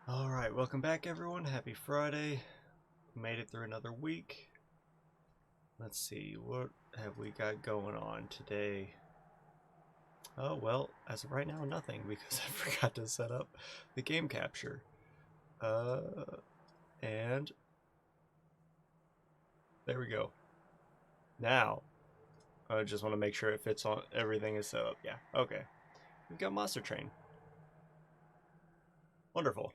Alright, welcome back everyone. Happy Friday. Made it through another week. Let's see, what have we got going on today? Oh, well, as of right now, nothing, because I forgot to set up the game capture. And there we go. Now, I just want to make sure it fits on, everything is set up. Yeah, okay. We've got Monster Train. Wonderful.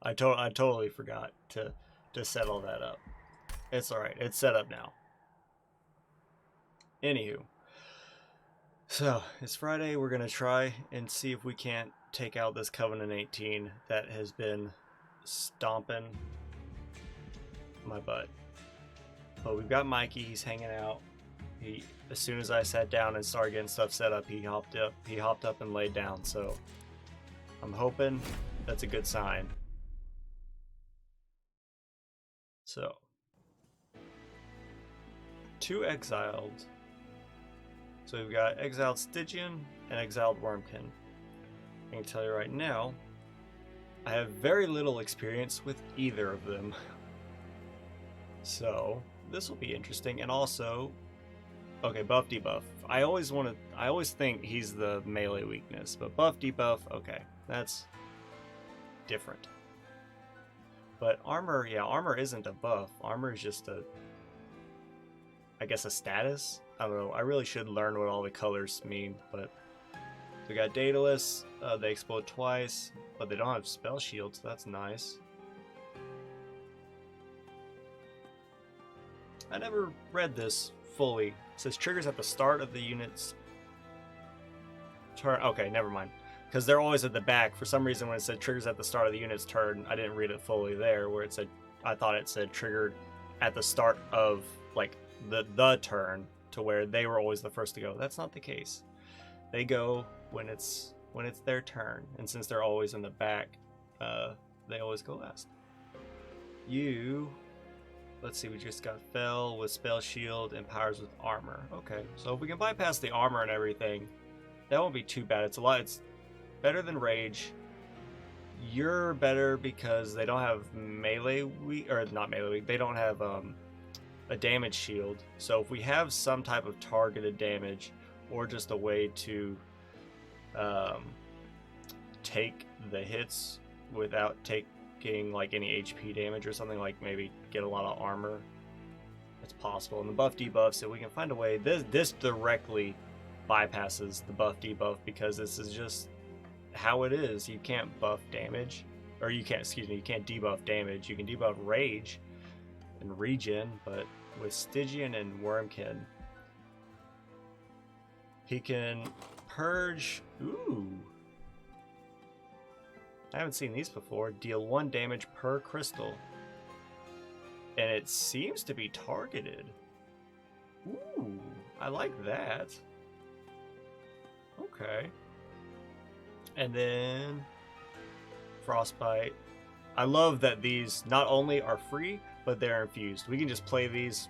I totally forgot to set all that up. It's alright, it's set up now. Anywho, so it's Friday. We're gonna try and see if we can't take out this Covenant 18 that has been stomping my butt. But we've got Mikey. He's hanging out. As soon as I sat down and started getting stuff set up, he hopped up and laid down. So I'm hoping that's a good sign. So 2 exiled. So we've got exiled Stygian and exiled Wormkin. I can tell you right now, I have very little experience with either of them. So this will be interesting. And also, okay, buff debuff. I always think he's the melee weakness, but buff debuff, okay, that's different. But armor, yeah, armor isn't a buff. Armor is just I guess a status. I don't know. I really should learn what all the colors mean, but we got Daedalus. They explode twice, but they don't have spell shields. So that's nice. I never read this fully. It says triggers at the start of the unit's turn. Okay, never mind. Because they're always at the back. For some reason, when it said triggers at the start of the unit's turn, I didn't read it fully there. Where it said, I thought it said triggered at the start of like the turn, to where they were always the first to go. That's not the case. They go when it's their turn, and since they're always in the back, they always go last. Let's see, we just got Fell with spell shield and powers with armor. Okay, so if we can bypass the armor and everything, that won't be too bad. It's better than Rage. You're better because they don't have melee weak, or not melee weak. They don't have a damage shield. So if we have some type of targeted damage, or just a way to take the hits without taking like any HP damage or something, like maybe get a lot of armor, it's possible. And the buff debuff, so we can find a way. This directly bypasses the buff debuff, because this is just how it is. You can't buff damage, or you can't debuff damage. You can debuff rage and regen, but with Stygian and Wormkin, he can purge. Ooh, I haven't seen these before. Deal 1 damage per crystal, and it seems to be targeted. Ooh, I like that. Okay. And then Frostbite. I love that these not only are free, but they're infused. We can just play these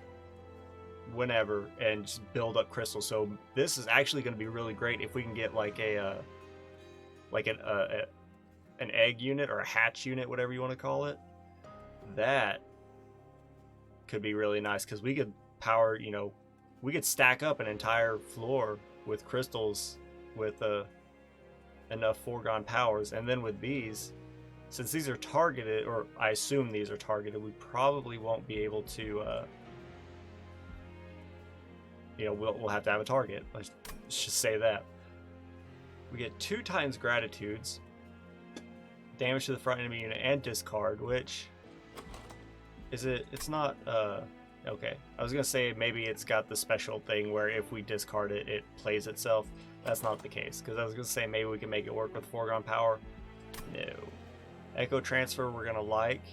whenever and just build up crystals. So this is actually going to be really great if we can get like an egg unit or a hatch unit, whatever you want to call it. That could be really nice, because we could power, we could stack up an entire floor with crystals with enough foregone powers. And then with these, since these are targeted, or I assume these are targeted, we probably won't be able to we'll have to have a target. Let's just say that. We get 2 times gratitudes, damage to the front enemy unit, and discard, which it's not okay. I was gonna say maybe it's got the special thing where if we discard it, it plays itself. That's not the case, because I was gonna say maybe we can make it work with foregone power. No. Echo transfer we're gonna like.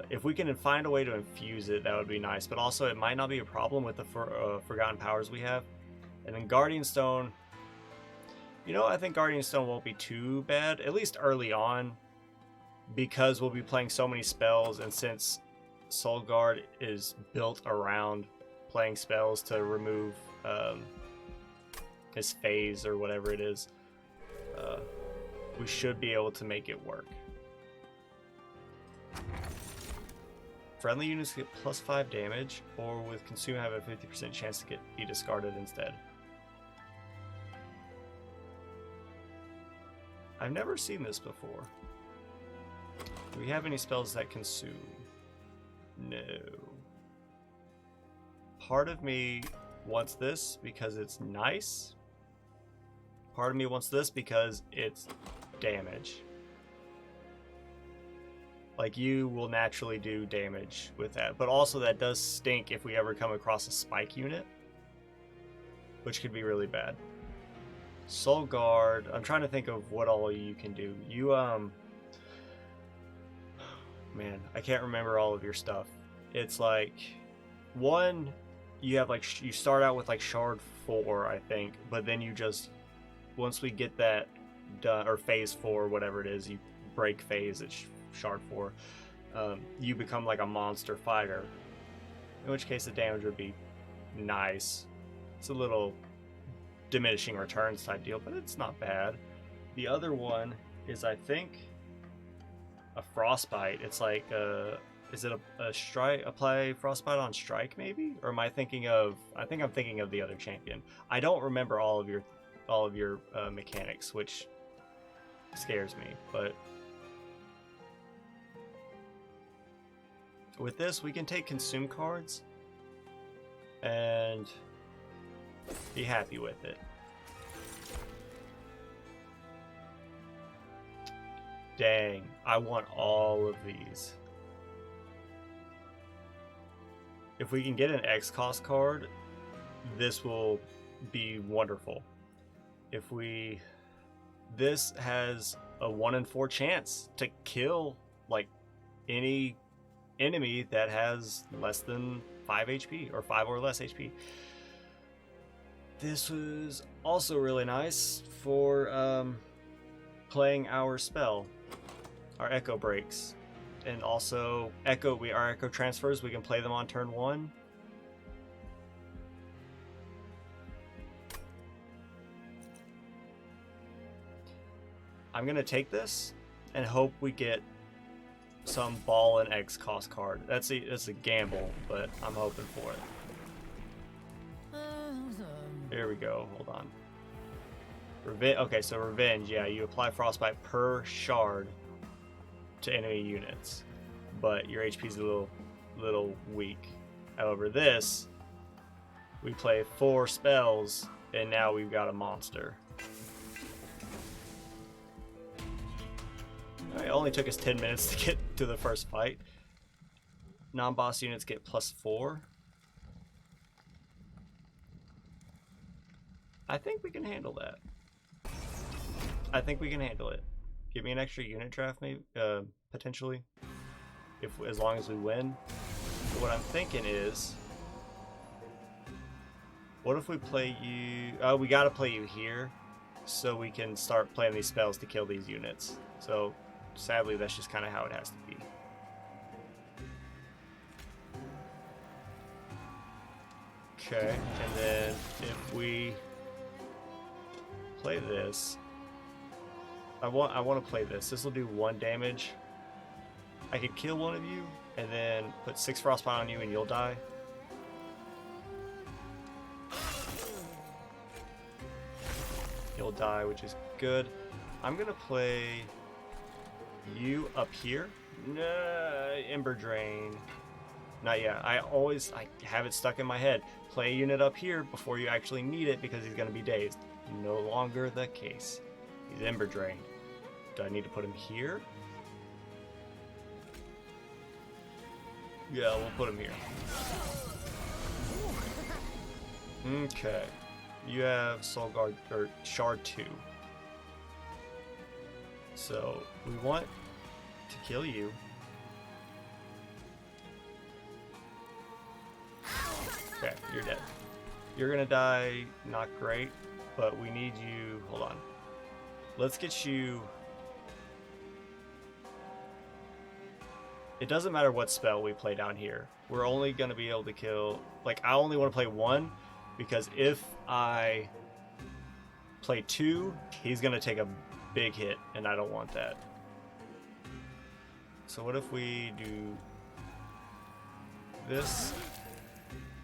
If we can find a way to infuse it, that would be nice, but also it might not be a problem with the forgotten powers we have. And then Guardian Stone, I think Guardian Stone won't be too bad, at least early on, because we'll be playing so many spells, and since Soul Guard is built around playing spells to remove his phase or whatever it is, we should be able to make it work. Friendly units get +5 damage, or with consume have a 50% chance to be discarded instead. I've never seen this before. Do we have any spells that consume? No. Part of me wants this because it's nice. Part of me wants this because it's damage. Like, you will naturally do damage with that. But also that does stink if we ever come across a spike unit, which could be really bad. Soul Guard. I'm trying to think of what all you can do. You, man, I can't remember all of your stuff. It's like, one, you have like, you start out with like Shard 4, I think, but then you just, once we get that done, or Phase 4, whatever it is, you break phase at Shard 4, you become like a monster fighter, in which case the damage would be nice. It's a little diminishing returns type deal, but it's not bad. The other one is, I think, a Frostbite. It's like is it a strike? Apply Frostbite on strike, maybe? Or am I thinking of? I think I'm thinking of the other champion. I don't remember all of your mechanics, which scares me. But with this, we can take consume cards and be happy with it. Dang, I want all of these. If we can get an X cost card, this will be wonderful. If we, this has a 1 in 4 chance to kill like any enemy that has less than 5 HP or 5 or less HP. This was also really nice for playing our spell, our Echo Breaks, and also our Echo Transfers. We can play them on turn 1. I'm gonna take this and hope we get some ball and X cost card. That's a gamble, but I'm hoping for it. Here we go. Hold on. Okay, so Revenge. Yeah, you apply Frostbite per shard to enemy units, but your HP is a little weak. However, this, we play 4 spells, and now we've got a monster. It only took us 10 minutes to get to the first fight. Non-boss units get +4. I think we can handle that. I think we can handle it. Give me an extra unit draft, maybe, potentially, as long as we win. But what I'm thinking is, what if we play you? Oh, we gotta play you here, so we can start playing these spells to kill these units. So, sadly, that's just kind of how it has to be. Okay, and then if we play this, I want to play this. This will do 1 damage. I could kill one of you and then put 6 Frostbite on you and you'll die. You'll die, which is good. I'm gonna play you up here. Ember Drain. Not yet. I have it stuck in my head. Play a unit up here before you actually need it because he's gonna be dazed. No longer the case. He's Ember Drained. Do I need to put him here? Yeah, we'll put him here. Okay. You have Soul Guard, or Shard 2. So, we want to kill you. Okay, you're dead. You're gonna die, not great, but we need you. Hold on. Let's get you. It doesn't matter what spell we play down here. We're only gonna be able to kill. Like, I only want to play 1 because if I play 2, he's gonna take a big hit, and I don't want that. So what if we do this,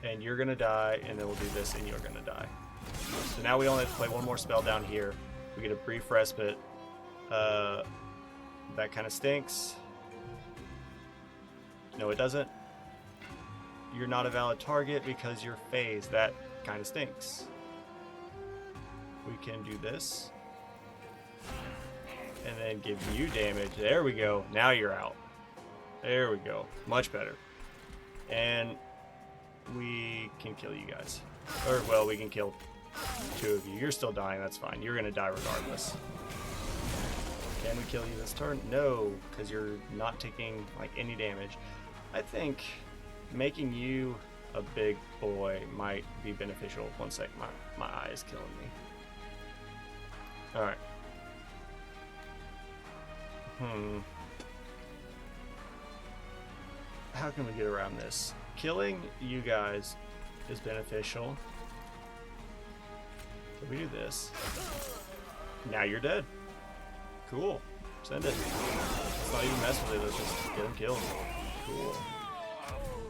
and you're gonna die, and then we'll do this, and you're gonna die. So now we only have to play one more spell down here. We get a brief respite. That kind of stinks. No, it doesn't. You're not a valid target because you're phased. That kind of stinks. We can do this. And then give you damage. There we go. Now you're out. There we go. Much better. And we can kill you guys. Or, well, we can kill 2 of you. You're still dying. That's fine. You're going to die regardless. Can we kill you this turn? No, because you're not taking, like, any damage. I think making you a big boy might be beneficial. One sec. My eye is killing me. Alright. How can we get around this? Killing you guys is beneficial. So we do this. Now you're dead. Cool. Send it. Let's not even mess with it. Let's just get him killed. Cool.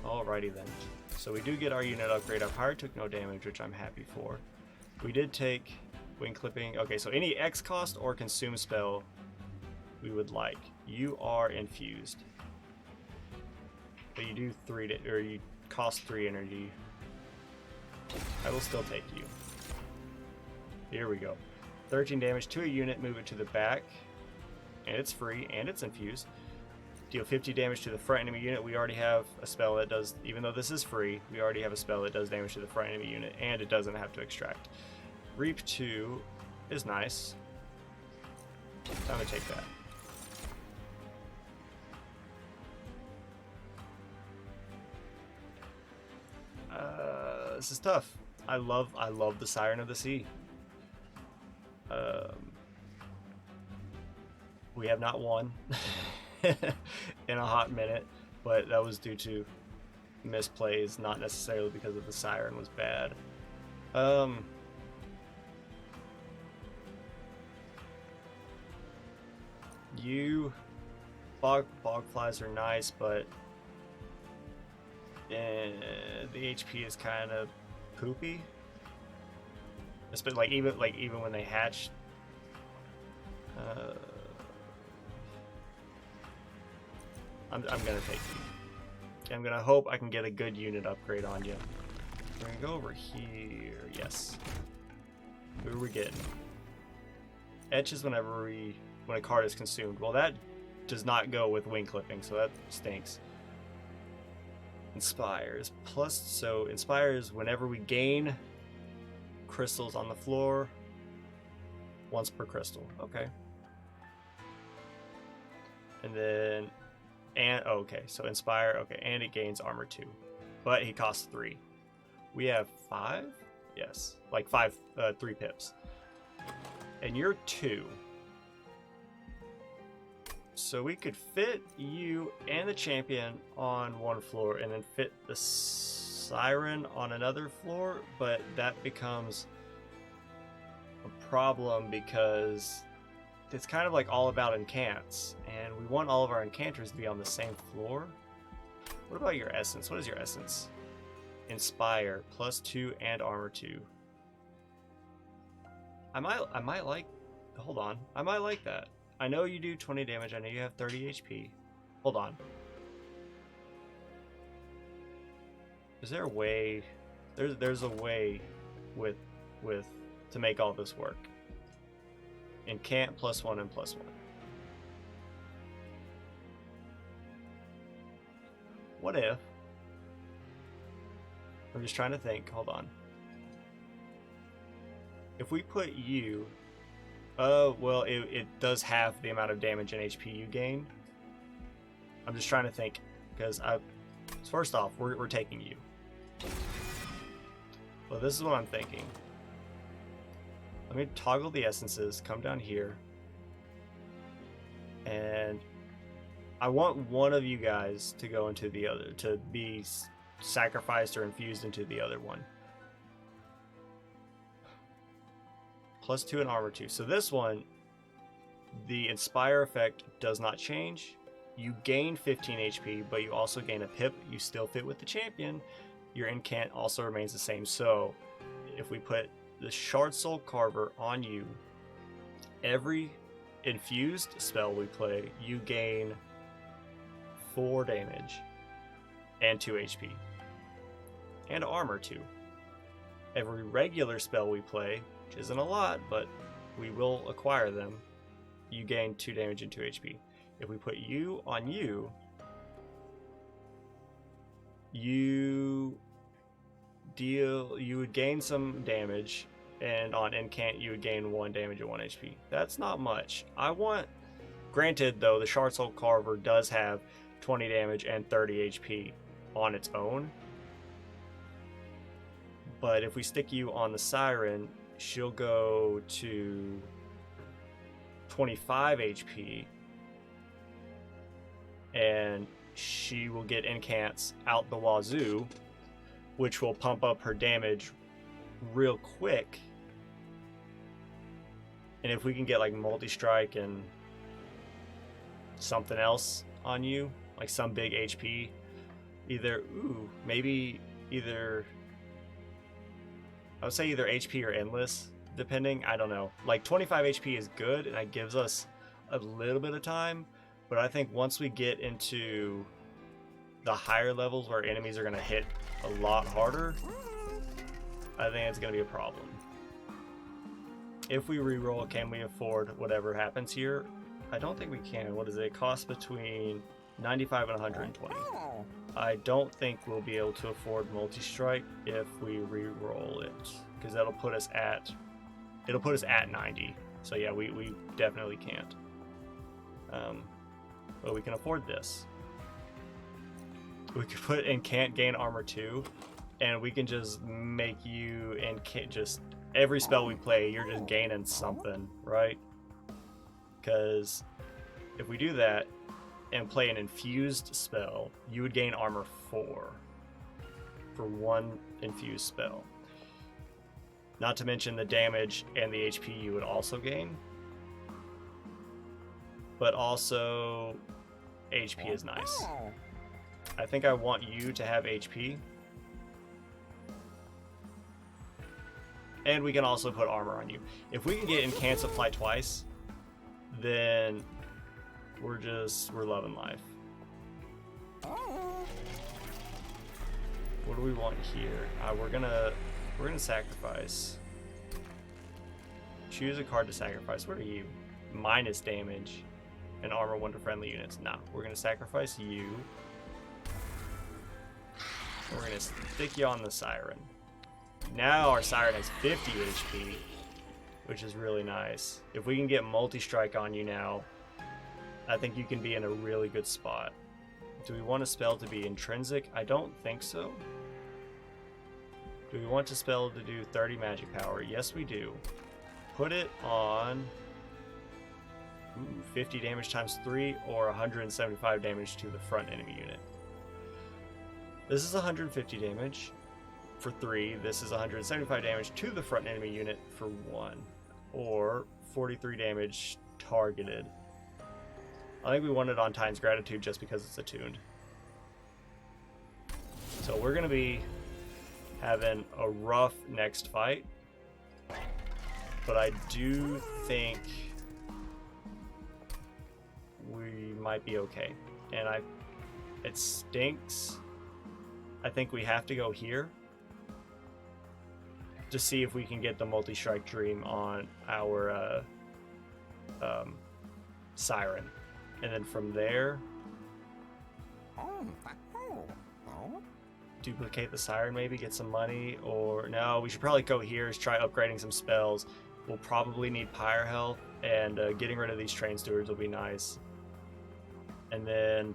Alrighty then. So we do get our unit upgrade up higher. Took no damage, which I'm happy for. We did take wing clipping. Okay, so any X cost or consume spell we would like. You are infused. But you do 3 or you cost 3 energy. I will still take you. Here we go. 13 damage to a unit, move it to the back. And it's free, and it's infused. Deal 50 damage to the front enemy unit. We already have a spell that does, even though this is free, we already have a spell that does damage to the front enemy unit, and it doesn't have to extract. Reap 2 is nice. I'm gonna take that. This is tough. I love the Siren of the Sea. We have not won in a hot minute, but that was due to misplays, not necessarily because of the Siren was bad. You bog flies are nice, but the HP is kind of poopy. Especially like even when they hatch. I'm gonna take you. I'm gonna hope I can get a good unit upgrade on you. We're gonna go over here. Yes. Who are we getting? Etch is when a card is consumed. Well, that does not go with wing clipping, so that stinks. Inspires plus, so inspires whenever we gain crystals on the floor, once per crystal. Okay. And then, okay, so inspire. Okay, and it gains armor 2, but he costs 3. We have 5. Yes, like 3 pips, and you're 2. So we could fit you and the champion on one floor and then fit the Siren on another floor, but that becomes a problem because it's kind of like all about incants, and we want all of our enchanters to be on the same floor. What about your essence? What is your essence? Inspire, plus 2 and armor 2. I might like, hold on, I might like that. I know you do 20 damage. I know you have 30 HP. Hold on. Is there a way? There's a way with to make all this work. Incant +1 and +1. What if? I'm just trying to think. Hold on. If we put you. Well, it does have the amount of damage and HP you gain. I'm just trying to think, because first off, we're taking you. Well, this is what I'm thinking. Let me toggle the essences, come down here, and I want one of you guys to go into the other, to be sacrificed or infused into the other one. +2 and armor 2. So this one, The Inspire effect does not change. You gain 15 HP, but you also gain a pip. You still fit with the champion. Your incant also remains the same. So if we put the Shard Soul Carver on you, every infused spell we play, you gain 4 damage and 2 HP. And armor too. Every regular spell we play, which isn't a lot, but we will acquire them, you gain 2 damage and 2 HP. If we put you on you, you would gain some damage, and on incant you would gain 1 damage and 1 HP. That's not much. Granted though, the Shard Soul Carver does have 20 damage and 30 HP on its own. But if we stick you on the Siren, she'll go to 25 HP, and she will get incants out the wazoo, which will pump up her damage real quick. And if we can get like multi-strike and something else on you, like some big HP, I would say either HP or endless, depending. I don't know. Like 25 HP is good, and that gives us a little bit of time. But I think once we get into the higher levels where enemies are going to hit a lot harder, I think it's going to be a problem. If we reroll, can we afford whatever happens here? I don't think we can. What does it cost? Between 95 and 120. I don't think we'll be able to afford multi-strike if we re-roll it, because that'll put us at 90. So yeah, we definitely can't. But we can afford this. We could put in can't gain armor 2, and we can just make you and can't just every spell we play, you're just gaining something, right? Because if we do that and play an infused spell, you would gain armor 4 for 1 infused spell. Not to mention the damage and the HP you would also gain. But also, HP is nice. I think I want you to have HP. And we can also put armor on you. If we can get Incants Apply twice, then we're loving life. What do we want here? We're gonna sacrifice. Choose a card to sacrifice. What are you? Minus damage and armor 1 to friendly units. Nah, we're gonna sacrifice you. We're gonna stick you on the Siren. Now our Siren has 50 HP, which is really nice. If we can get multi-strike on you now, I think you can be in a really good spot. Do we want a spell to be intrinsic? I don't think so. Do we want a spell to do 30 magic power? Yes, we do. Put it on 50 damage times 3 or 175 damage to the front enemy unit. This is 150 damage for 3. This is 175 damage to the front enemy unit for 1. Or 43 damage targeted. I think we want it on Titan's Gratitude just because it's attuned. So we're going to be having a rough next fight. But I do think we might be okay. And it stinks. I think we have to go here to see if we can get the multi-strike dream on our Siren. And then from there, duplicate the Siren, maybe get some money, or no, we should probably go here is try upgrading some spells. We'll probably need Pyre Health, and getting rid of these Train Stewards will be nice. And then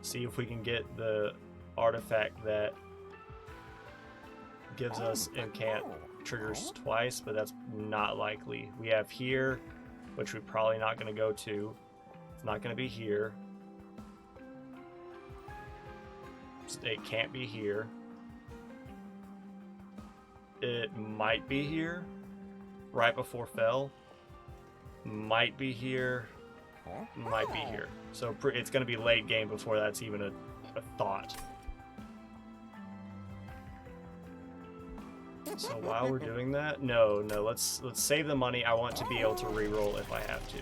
see if we can get the artifact that gives us incant triggers twice, but that's not likely. We have here, which we're probably not going to go to. It's not going to be here. It can't be here. It might be here. right before fell. Might be here. Might be here. So it's going to be late game before that's even a thought. So while we're doing that, no, let's save the money. I want to be able to reroll if I have to.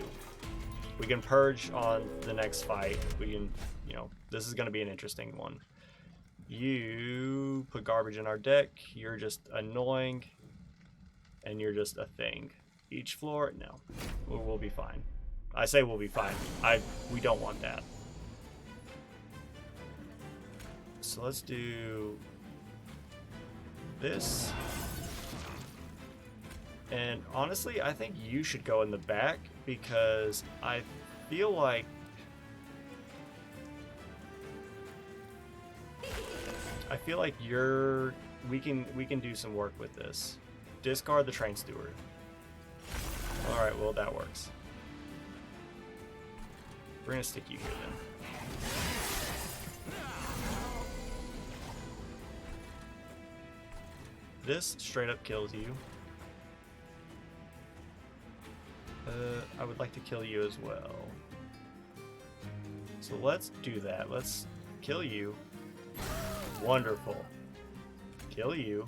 We can purge on the next fight. We can, you know, this is going to be an interesting one. You put garbage in our deck. You're just annoying, and you're just a thing. Each floor, no, we'll be fine. I say we'll be fine. We don't want that. So let's do this. And honestly, I think you should go in the back because I feel like we can do some work with this. Discard the train steward. All right, well that works. We're gonna stick you here then. This straight up kills you. I would like to kill you as well. So let's do that. Let's kill you. Wonderful. Kill you.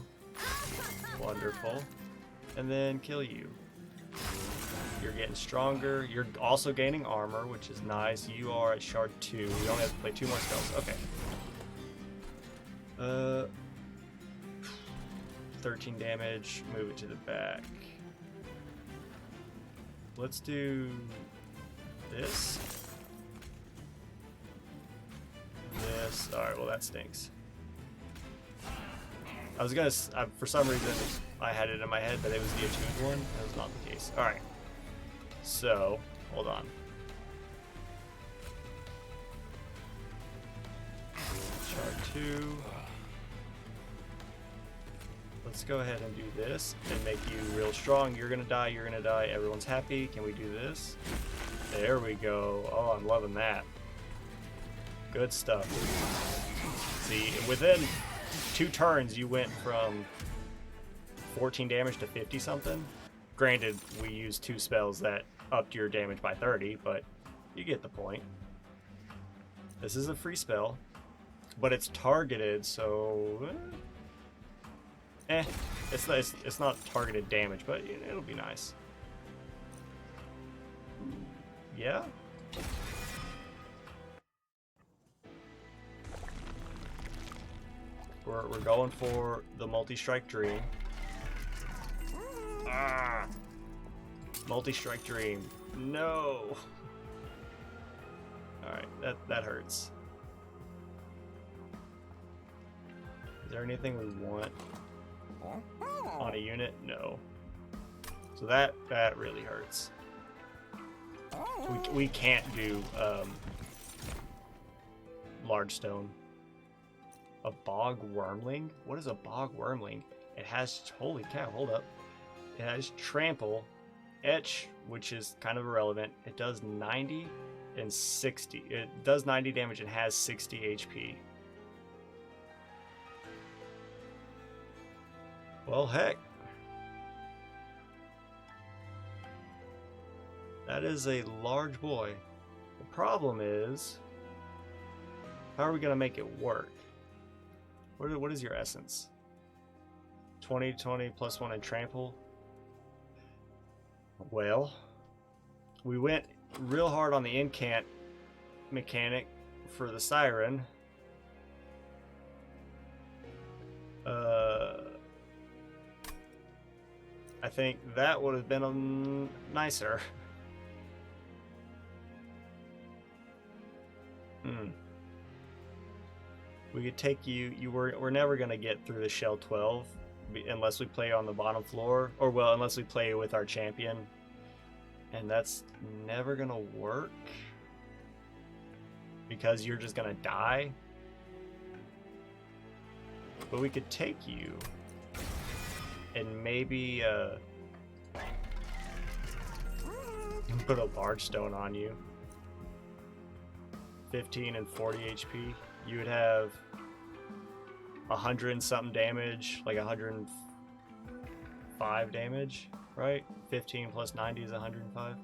Wonderful. And then kill you. You're getting stronger. You're also gaining armor, which is nice. You are at shard 2. We only have to play 2 more spells. Okay. 13 damage. Move it to the back. Let's do this. This. Alright, well that stinks. I was gonna, for some reason, I had it in my head that it was the attuned one. That was not the case. Alright. So, hold on. Shard 2. Let's go ahead and do this and make you real strong. You're gonna die, everyone's happy. Can we do this? There we go. Oh, I'm loving that. Good stuff. See, within 2 turns you went from 14 damage to 50 something. Granted, we used 2 spells that upped your damage by 30, but you get the point. This is a free spell, but it's targeted, so it's not targeted damage, but it'll be nice. Yeah. We're going for the multi-strike dream. Ah! Multi-strike dream. No! Alright, that hurts. Is there anything we want on a unit? No. So that really hurts. We can't do large stone. A bog wormling? What is a bog wormling? It has, holy cow, hold up. It has trample, etch, which is kind of irrelevant. It does 90 and 60. It does 90 damage and has 60 HP. Well, heck. That is a large boy. The problem is, how are we going to make it work? What is your essence? 20 plus 1 and trample? Well, we went real hard on the incant mechanic for the siren. I think that would have been nicer. We could take you. We're never gonna get through the shell 12 unless we play on the bottom floor, or well, unless we play with our champion, and that's never gonna work because you're just gonna die. But we could take you and maybe put a large stone on you. 15 and 40 HP. You would have 100 and something damage, like 140 105 damage, right? 15 plus 90 is 105.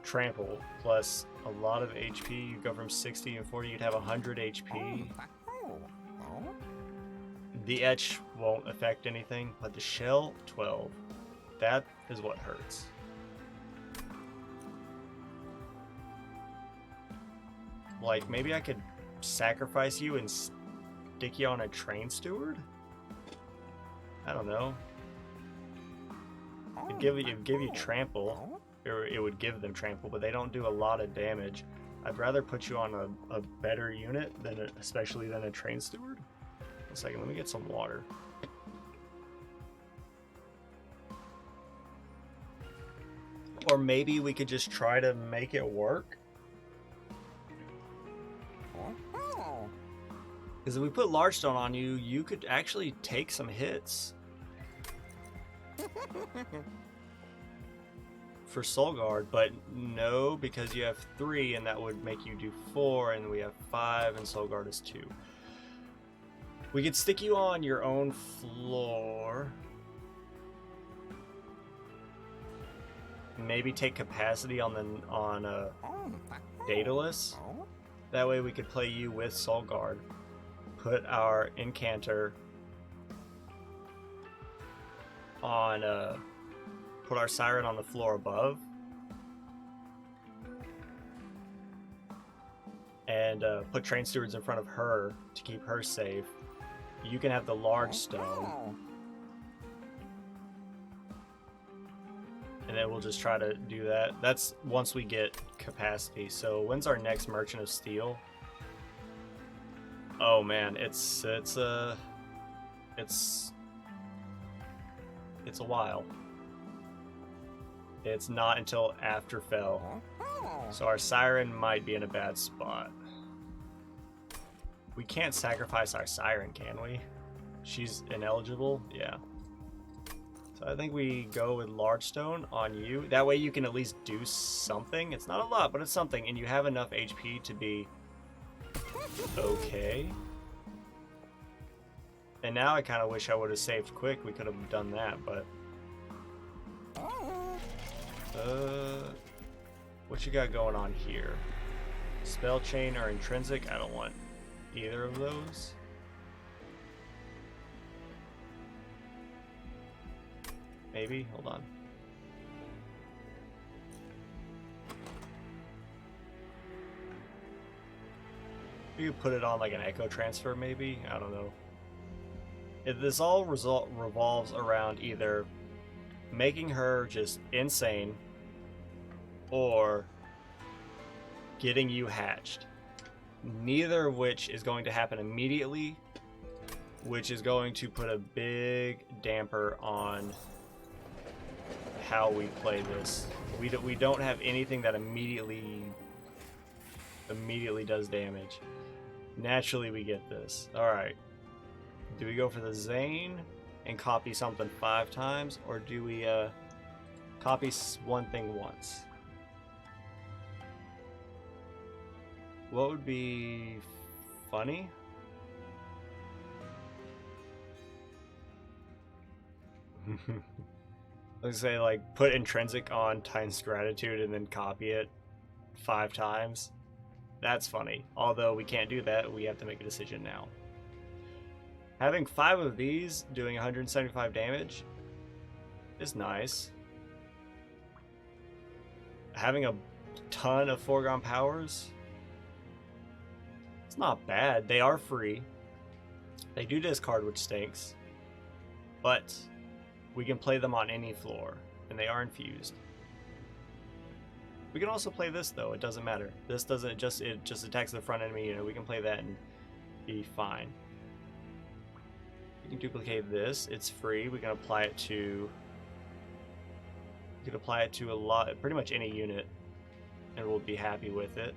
Trample plus a lot of HP. You go from 60 and 40, you'd have 100 HP. The etch won't affect anything, but the shell, 12. That is what hurts. Like, maybe I could sacrifice you and stick you on a train steward? I don't know. It'd give you trample, or it would give them trample, but they don't do a lot of damage. I'd rather put you on a better unit than especially than a train steward. 1 second, let me get some water. Or maybe we could just try to make it work. Because if we put large stone on you, you could actually take some hits. For Soul Guard, but no, because you have 3 and that would make you do 4, and we have 5 and Soul Guard is 2. We could stick you on your own floor. Maybe take capacity on Daedalus. That way we could play you with Soul Guard. Put our Incanter on put our Siren on the floor above. And put Train Stewards in front of her to keep her safe. You can have the large stone. And then we'll just try to do that. That's once we get capacity. So when's our next Merchant of Steel? Oh man, it's a while. It's not until after Fell. So our Siren might be in a bad spot. We can't sacrifice our Siren, can we? She's ineligible? Yeah. So I think we go with Large Stone on you. That way you can at least do something. It's not a lot, but it's something. And you have enough HP to be okay. And now I kind of wish I would have saved quick. We could have done that, but... what you got going on here? Spell Chain or Intrinsic? I don't want either of those. Maybe? Hold on. You could put it on like an Echo Transfer, maybe? I don't know. This all revolves around either making her just insane or getting you hatched. Neither of which is going to happen immediately, which is going to put a big damper on how we play this. We don't have anything that immediately does damage. Naturally we get this. Alright. Do we go for the Zane and copy something 5 times, or do we copy one thing once? What would be funny? Let's say like put Intrinsic on times Gratitude and then copy it 5 times. That's funny. Although we can't do that, we have to make a decision now. Having 5 of these doing 175 damage is nice. Having a ton of foregone powers, it's not bad. They are free. They do discard, which stinks. But we can play them on any floor, and they are infused. We can also play this though, it doesn't matter. This doesn't just, it just attacks the front enemy, you know, we can play that and be fine. We can duplicate this, it's free, we can apply it to a lot, pretty much any unit, and we'll be happy with it.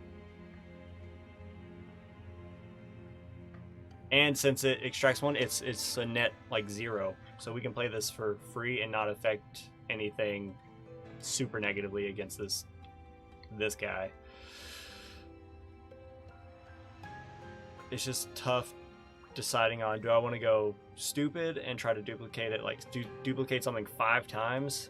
And since it extracts 1, it's a net like 0, so we can play this for free and not affect anything super negatively against this guy. It's just tough deciding on, do I want to go stupid and try to duplicate it, like duplicate something 5 times,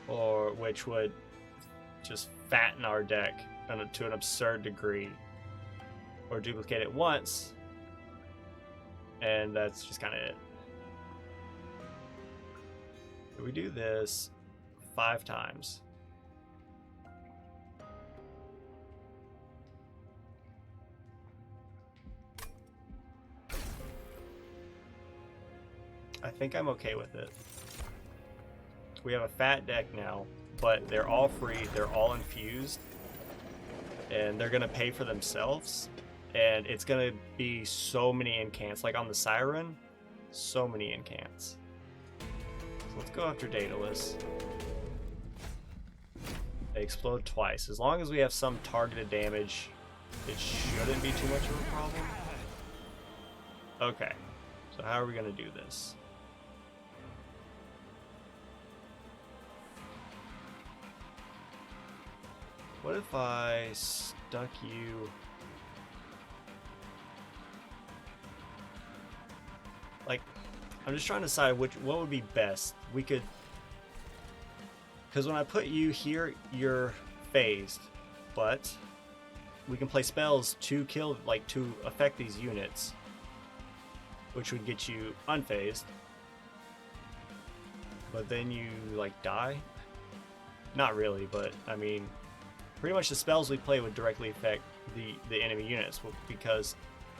or which would just fatten our deck to an absurd degree, or duplicate it once and that's just kind of it. So we do this 5 times. I think I'm okay with it. We have a fat deck now, but they're all free, they're all infused, and they're gonna pay for themselves, and it's gonna be so many incants. Like on the Siren, so many incants. So let's go after Daedalus. They explode twice. As long as we have some targeted damage, it shouldn't be too much of a problem. Okay, so how are we gonna do this? What if I stuck you... Like, I'm just trying to decide what would be best. We could... Because when I put you here, you're phased. But we can play spells to kill, like, to affect these units. Which would get you unphased. But then you, like, die? Not really, but, I mean... Pretty much the spells we play would directly affect the enemy units, because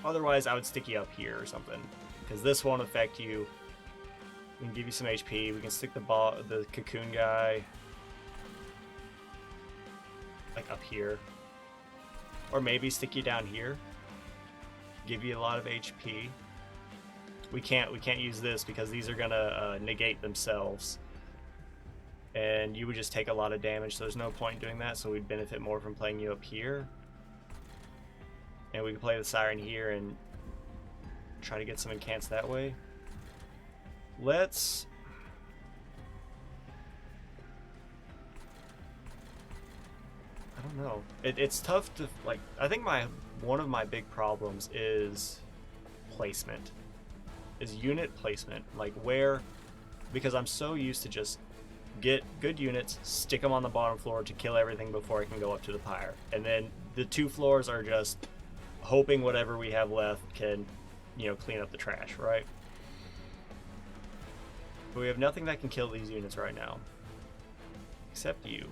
otherwise I would stick you up here or something. Because this won't affect you. We can give you some HP. We can stick the cocoon guy like up here, or maybe stick you down here. Give you a lot of HP. We can't use this because these are gonna negate themselves. And you would just take a lot of damage, so there's no point in doing that, so we'd benefit more from playing you up here. And we can play the Siren here and try to get some incants that way. Let's... I don't know. It's tough to, like, I think one of my big problems is placement. Is unit placement. Like where, because I'm so used to just get good units, stick them on the bottom floor to kill everything before I can go up to the pyre. And then the 2 floors are just hoping whatever we have left can, you know, clean up the trash, right? But we have nothing that can kill these units right now. Except you.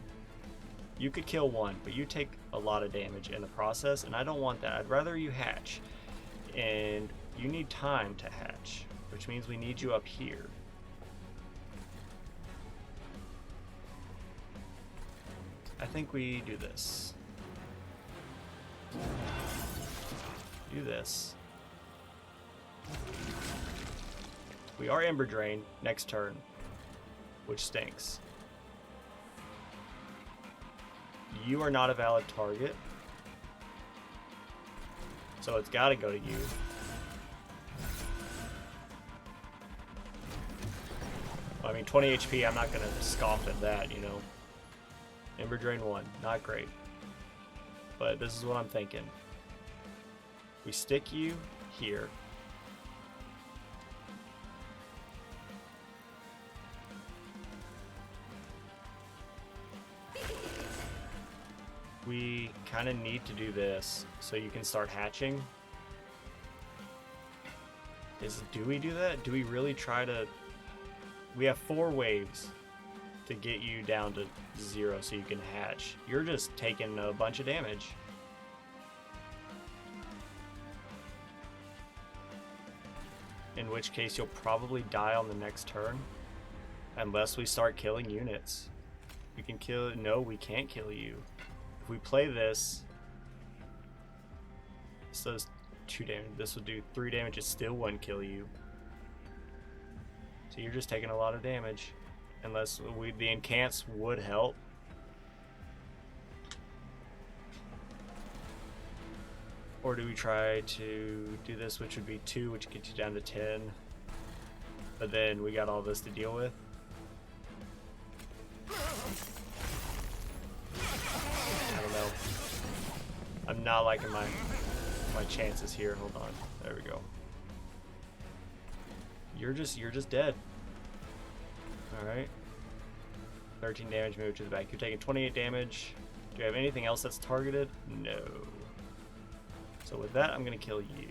You could kill one, but you take a lot of damage in the process, and I don't want that. I'd rather you hatch. And you need time to hatch, which means we need you up here. I think we do this. Do this. We are Ember Drain next turn, which stinks. You are not a valid target, so it's got to go to you. I mean, 20 HP, I'm not going to scoff at that, you know. Ember Drain 1, not great. But this is what I'm thinking. We stick you here. We kind of need to do this so you can start hatching. Do we do that? Do we really try to... We have 4 waves to get you down to 0 so you can hatch. You're just taking a bunch of damage. In which case you'll probably die on the next turn. Unless we start killing units. We can kill... No, we can't kill you. If we play this... This does 2 damage. This will do 3 damage. It still wouldn't kill you. So you're just taking a lot of damage. Unless the incants would help. Or do we try to do this, which would be 2, which gets you down to 10. But then we got all this to deal with. I don't know. I'm not liking my chances here. Hold on. There we go. You're just dead. Alright. 13 damage, move to the back. You're taking 28 damage. Do you have anything else that's targeted? No. So with that, I'm gonna kill you.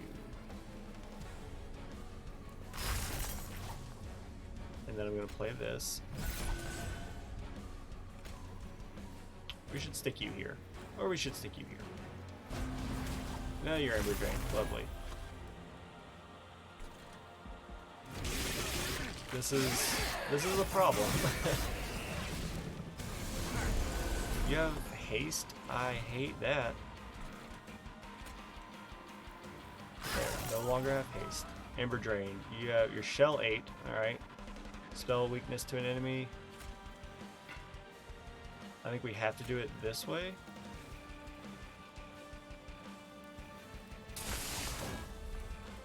And then I'm gonna play this. We should stick you here. Or we should stick you here. No, you're Ember Drain. Lovely. This is a problem. You have haste? I hate that. There, no longer have haste. Ember Drain. You have your Shell 8, alright. Spell weakness to an enemy. I think we have to do it this way.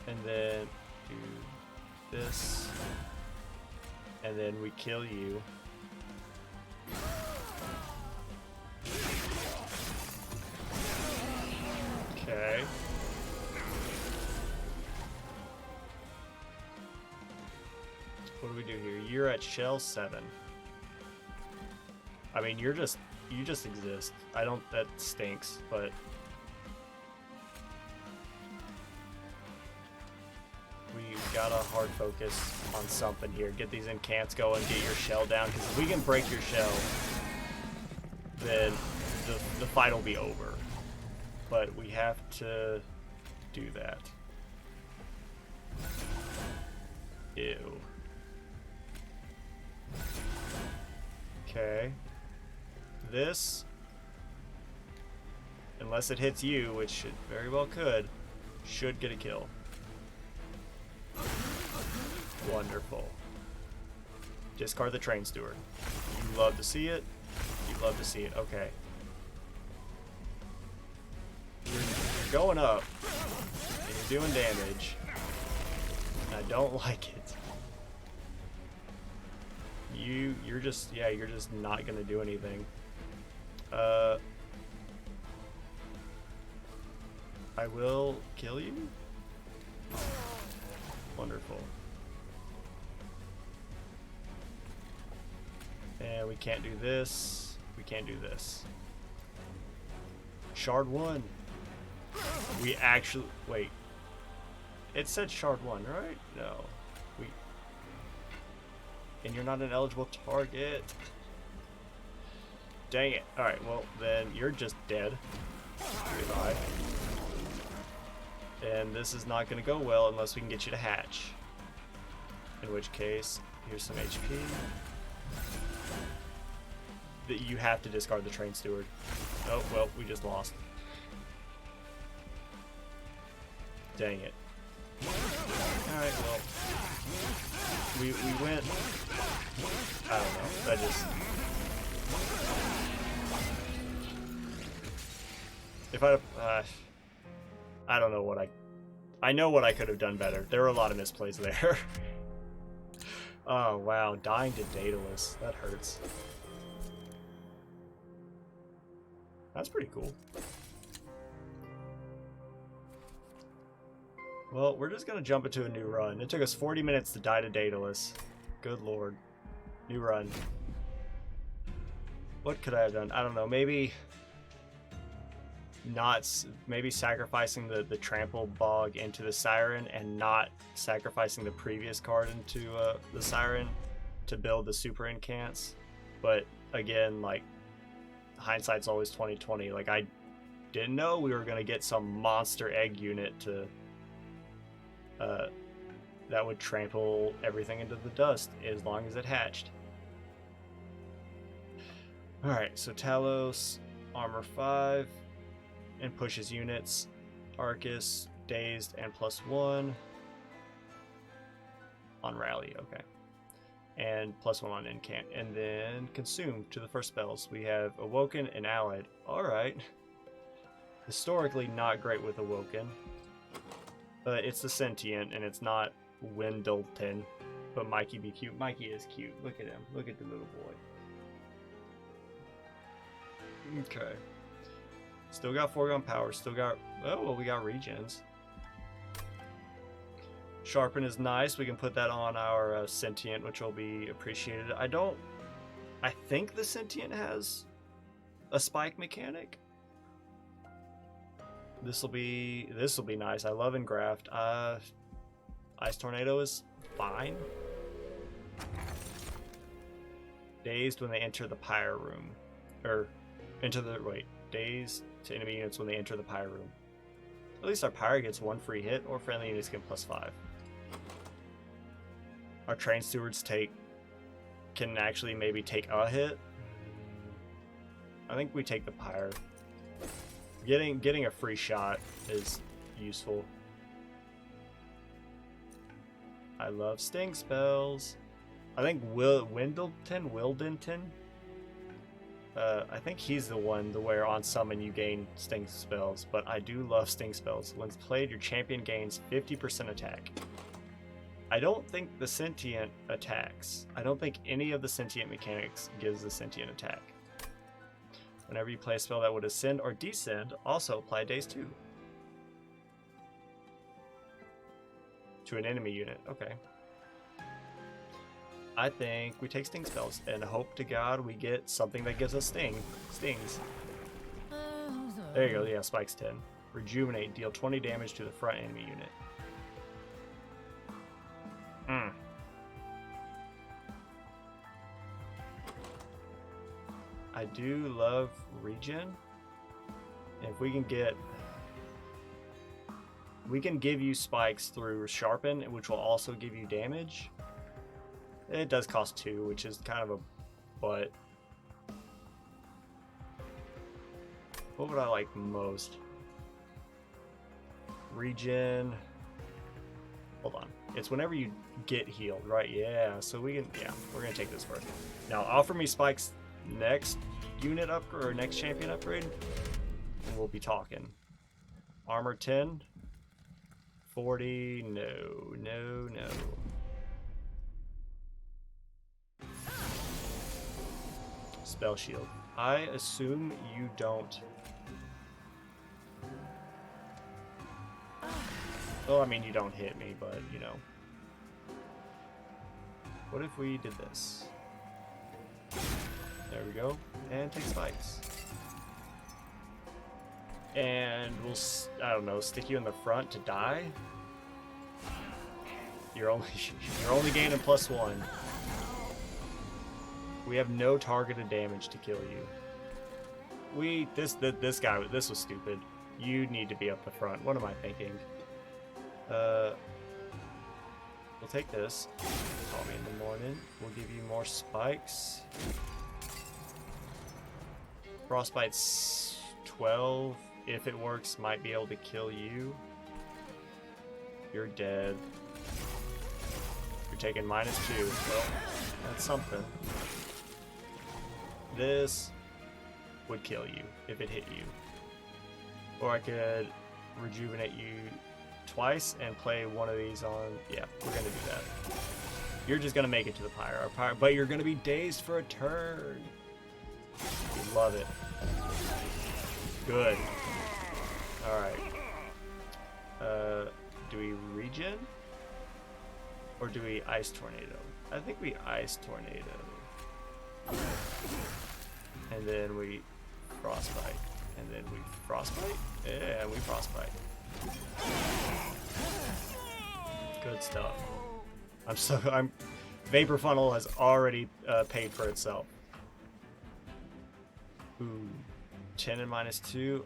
And then do this. And then we kill you. Okay. What do we do here? You're at Shell 7. I mean, you just exist. That stinks, but we gotta hard focus on something here. Get these incants going, get your shell down, because if we can break your shell, then the fight will be over. But we have to do that. Ew. Okay. This, unless it hits you, which it very well could, should get a kill. Wonderful. Discard the Train Steward. You love to see it. You love to see it. Okay. You're going up, and you're doing damage. And I don't like it. You're just not gonna do anything. I will kill you. Wonderful. And we can't do this. We can't do this. Shard 1. We actually... Wait. It said Shard 1, right? No. And you're not an eligible target. Dang it. Alright, well, then you're just dead. Goodbye. And this is not going to go well unless we can get you to hatch. In which case, here's some HP. That you have to discard the Train Steward. Oh, well, we just lost. Dang it. Alright, well. We went... I don't know. If I don't know what I know what I could have done better. There were a lot of misplays there. Oh, wow. Dying to Daedalus. That hurts. That's pretty cool. Well, we're just gonna jump into a new run. It took us 40 minutes to die to Daedalus. Good lord. New run. What could I have done? I don't know. Maybe sacrificing the trample bog into the siren and not sacrificing the previous card into the siren to build the super incants. But again, like, hindsight's always 20/20. Like, I didn't know we were gonna get some monster egg unit to that would trample everything into the dust as long as it hatched. Alright, so Talos, armor 5, and pushes units. Arcus, dazed, and +1 on rally, okay. And +1 on incant. And then consumed to the first spells. We have Awoken and Allied. Alright. Historically not great with Awoken. But it's the Sentient, and it's not Wendleton. But Mikey be cute. Mikey is cute. Look at him. Look at the little boy. Okay. Still got foregone power. Still got... Oh, well, we got regens. Sharpen is nice. We can put that on our Sentient, which will be appreciated. I think the Sentient has a spike mechanic. This will be nice. I love Engraft. Ice Tornado is fine. Dazed when they enter the pyre room. Or, dazed to enemy units when they enter the pyre room. At least our pyre gets 1 free hit, or friendly units get +5. Our train stewards can actually maybe take a hit. I think we take the pyre. Getting a free shot is useful. I love sting spells. I think Wildenton. I think he's the one where on summon you gain sting spells, but I do love sting spells. When played, your champion gains 50% attack. I don't think the Sentient attacks. I don't think any of the Sentient mechanics gives the Sentient attack. Whenever you play a spell that would ascend or descend, also apply Daze 2. To an enemy unit, okay. I think we take sting spells and hope to God we get something that gives us stings. There you go, yeah, spikes 10. Rejuvenate, deal 20 damage to the front enemy unit. I do love regen. If we can give you spikes through Sharpen, which will also give you damage. It does cost 2, which is kind of a butt. What would I like most? Regen. Hold on. It's whenever you get healed, right? Yeah, so we're gonna take this first. Now offer me spikes next unit upgrade or next champion upgrade, and we'll be talking. Armor 10. 40, no. Spell shield. I assume you don't. Well, I mean, you don't hit me, but, you know. What if we did this? There we go. And take spikes. And we'll, I don't know, stick you in the front to die? You're only gaining +1. We have no targeted damage to kill you. This guy, this was stupid. You need to be up the front. What am I thinking? We'll take this. Call me in the morning. We'll give you more spikes. Frostbite's 12. If it works, might be able to kill you. You're dead. You're taking -2. Well, that's something. This would kill you if it hit you. Or I could rejuvenate you twice and play one of these on... Yeah, we're going to do that. You're just going to make it to the pyre. But you're going to be dazed for a turn. You love it. Good. Alright. Do we regen? Or do we Ice Tornado? I think we Ice Tornado. And then we Frostbite. And then we Frostbite? Yeah, we Frostbite. Good stuff. Vapor Funnel has already paid for itself. Ooh. 10 and -2.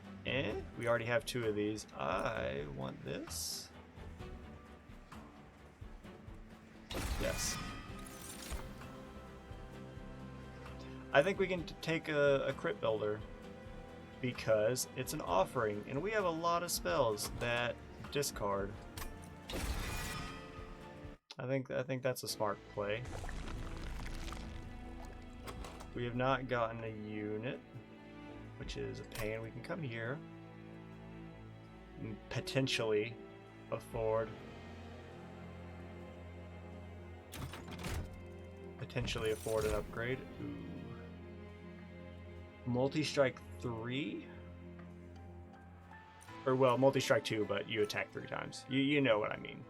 We already have 2 of these. I want this. Yes. I think we can take a crit builder because it's an offering and we have a lot of spells that discard. I think that's a smart play. We have not gotten a unit, which is a pain. We can come here and potentially afford an upgrade. Ooh. Multi-strike 3? Or, well, multi-strike 2, but you attack 3 times. You know what I mean.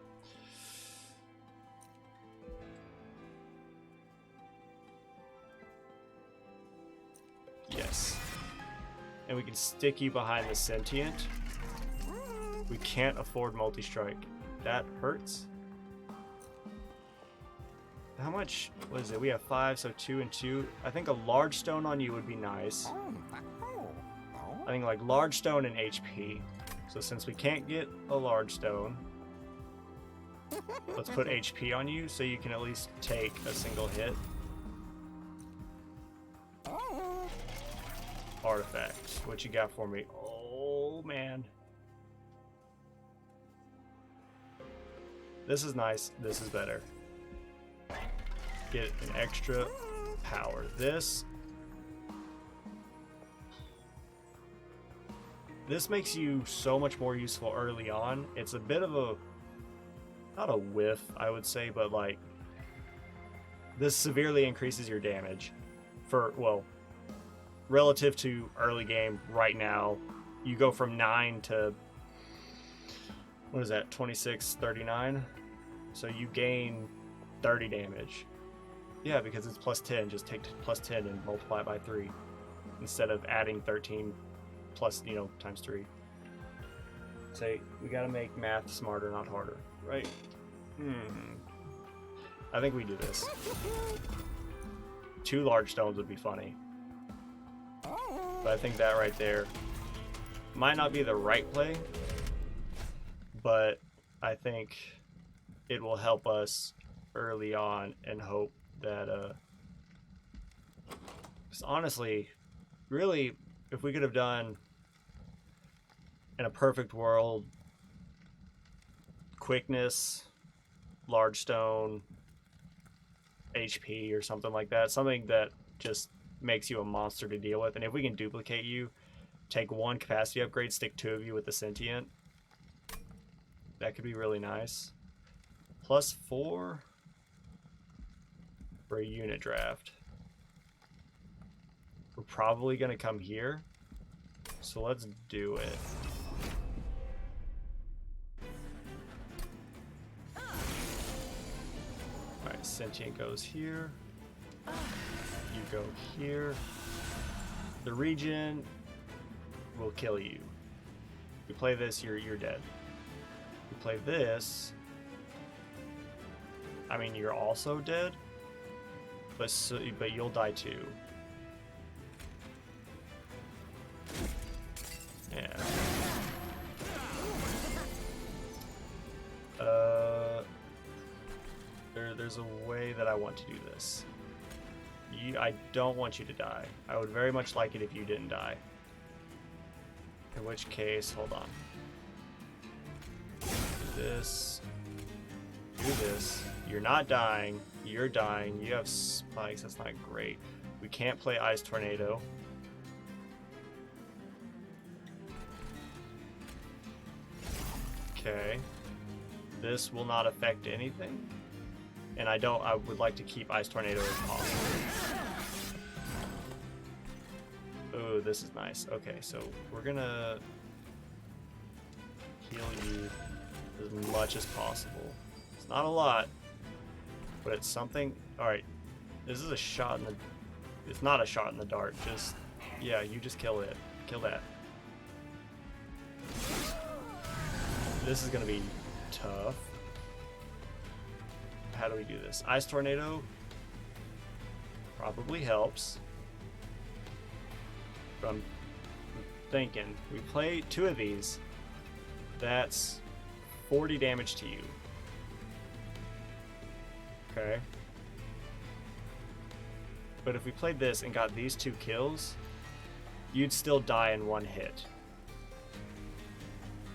Yes. And we can stick you behind the sentient. We can't afford multi-strike. That hurts. How much was it? We have 5, so 2 and 2. I think a large stone on you would be nice. I think like large stone and HP. So since we can't get a large stone, let's put HP on you so you can at least take a single hit. Artifact. What you got for me? Oh, man. This is nice. This is better. Get an extra power. This makes you so much more useful early on. It's a bit of a, not a whiff, I would say, but like, this severely increases your damage for, well, relative to early game right now. You go from 9 to, what is that, 26, 39? So you gain 30 damage. Yeah, because it's plus 10. Just take plus 10 and multiply it by 3 instead of adding 13 plus, you know, times 3. Say, we gotta make math smarter, not harder, right? I think we do this. 2 large stones would be funny. But I think that right there might not be the right play, but I think it will help us early on and hope that, because honestly, really, if we could have done in a perfect world, quickness, large stone, HP or something like that, something that just makes you a monster to deal with. And if we can duplicate you, take 1 capacity upgrade, stick 2 of you with the sentient, that could be really nice. Plus 4 for a unit draft. We're probably gonna come here, so let's do it. Alright, sentient goes here. You go here. The region will kill you. You play this, you're dead. You play this, I mean, you're also dead, but you'll die too. Yeah. There's a way that I want to do this. I don't want you to die. I would very much like it if you didn't die. In which case, hold on. Do this. Do this. You're not dying. You're dying. You have spikes. That's not great. We can't play Ice Tornado. Okay. This will not affect anything. And I would like to keep Ice Tornado as possible. Oh, this is nice. Okay, so we're gonna heal you as much as possible. It's not a lot, but it's something. Alright, this is a shot in the... It's not a shot in the dark, just... Yeah, you just kill it. Kill that. This is gonna be tough. How do we do this? Ice Tornado probably helps. But I'm thinking, we play 2 of these, that's 40 damage to you. Okay. But if we played this and got these 2 kills, you'd still die in 1 hit.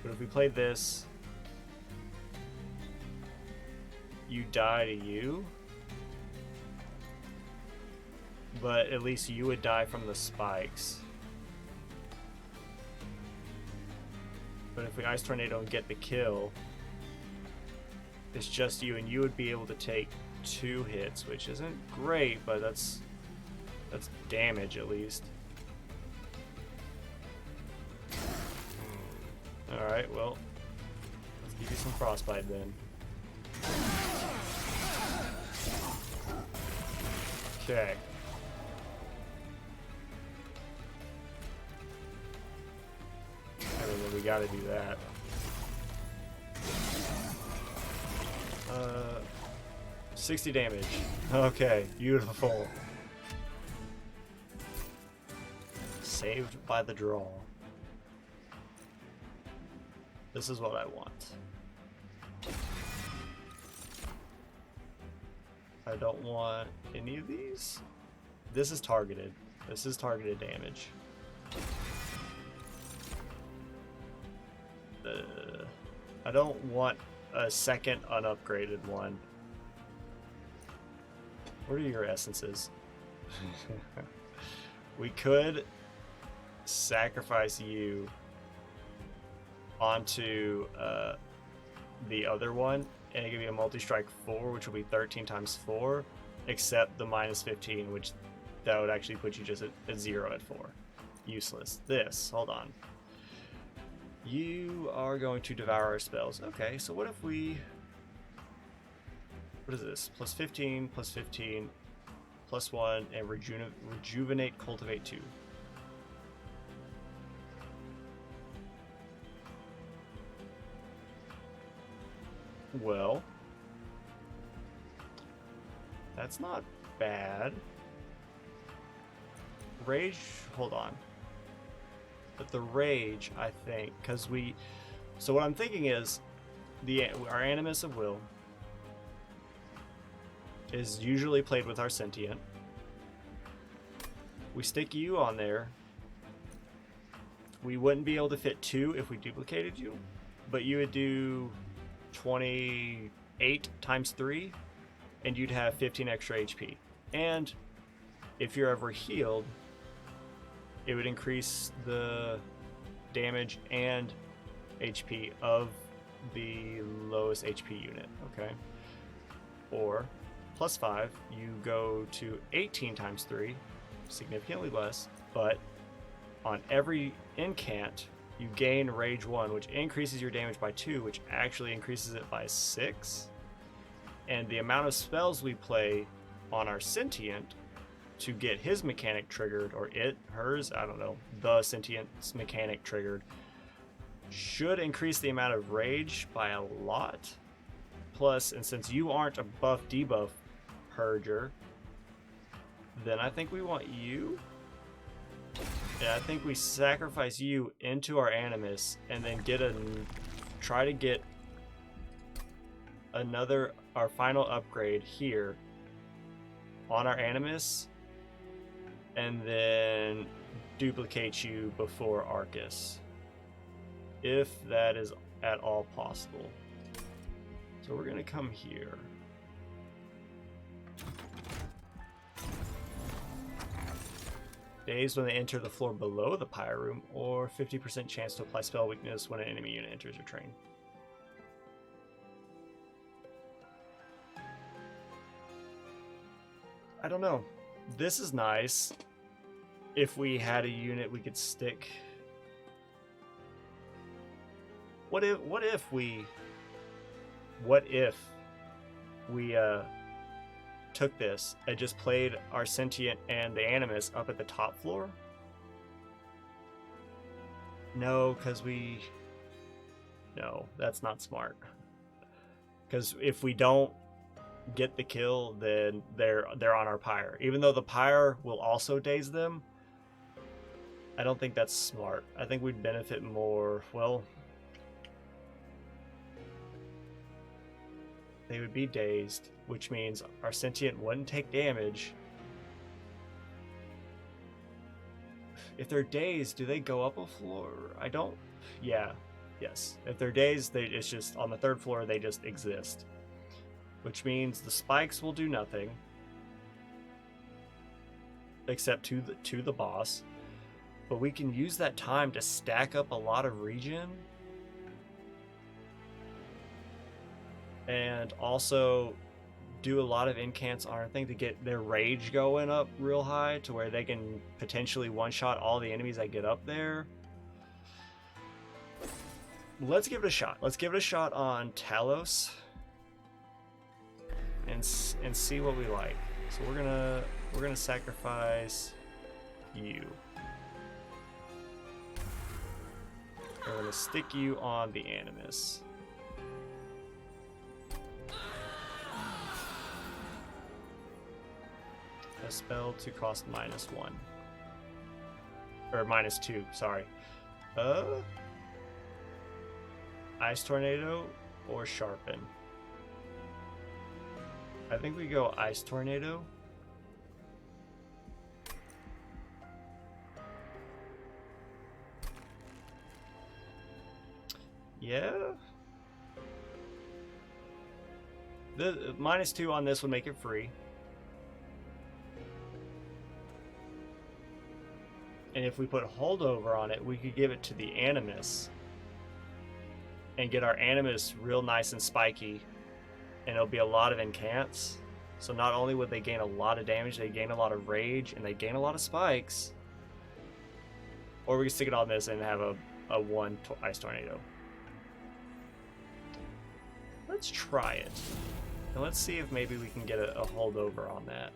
But if we played this, you die to you, but at least you would die from the spikes. But if we Ice Tornado and get the kill, it's just you, and you would be able to take 2 hits, which isn't great, but that's damage at least. Alright, well, let's give you some frostbite then. Okay. I mean, we gotta do that. 60 damage. Okay, beautiful. Saved by the draw. This is what I want. I don't want any of these. This is targeted. This is targeted damage. I don't want a second unupgraded one. What are your essences? We could sacrifice you onto the other one and give you a multi-strike 4, which will be 13 times 4, except the minus 15, which that would actually put you just at 0 at 4. Useless. This, hold on. You are going to devour our spells. Okay, so what if we... What is this? Plus 15, plus 15, plus 1, and rejuvenate, cultivate 2. Well, that's not bad. Rage, hold on. But the rage, I think, because we... So what I'm thinking is, our Animus of Will is usually played with our Sentient. We stick you on there. We wouldn't be able to fit 2 if we duplicated you, but you would do 28 times 3, and you'd have 15 extra HP. And if you're ever healed, it would increase the damage and HP of the lowest HP unit, okay? Or plus 5, you go to 18 times 3, significantly less, but on every incant, you gain Rage 1, which increases your damage by 2, which actually increases it by 6. And the amount of spells we play on our Sentient to get his mechanic triggered, or hers, I don't know, the Sentient's mechanic triggered, should increase the amount of Rage by a lot. Plus, and since you aren't a buff debuff purger, then I think we want you. And I think we sacrifice you into our Animus and then try to get our final upgrade here on our Animus, and then duplicate you before Arcus, if that is at all possible. So we're gonna come here. Dazed when they enter the floor below the pyre room, or 50% chance to apply spell weakness when an enemy unit enters your train. I don't know. This is nice. If we had a unit we could stick. What if we took this and just played our Sentient and the Animus up at the top floor? No, no, that's not smart. Because if we don't get the kill, then they're on our pyre. Even though the pyre will also daze them, I don't think that's smart. I think we'd benefit more. Well, they would be dazed, which means our Sentient wouldn't take damage. If they're dazed, do they go up a floor? I don't... Yeah. Yes. If they're dazed, it's just on the 3rd floor, they just exist. Which means the spikes will do nothing. Except to the boss. But we can use that time to stack up a lot of regen. And also do a lot of incants on our thing to get their rage going up real high to where they can potentially one-shot all the enemies that get up there. let's give it a shot. Let's give it a shot on Talos and see what we like. So we're gonna sacrifice you. We're gonna stick you on the Animus. A spell to cost -1. Or -2, sorry. Ice Tornado or Sharpen? I think we go Ice Tornado. Yeah. The -2 on this would make it free. And if we put holdover on it, we could give it to the Animus and get our Animus real nice and spiky, and it'll be a lot of incants. So not only would they gain a lot of damage, they gain a lot of rage, and they gain a lot of spikes. Or we can stick it on this and have a 1 Ice Tornado. Let's try it. And let's see if maybe we can get a holdover on that.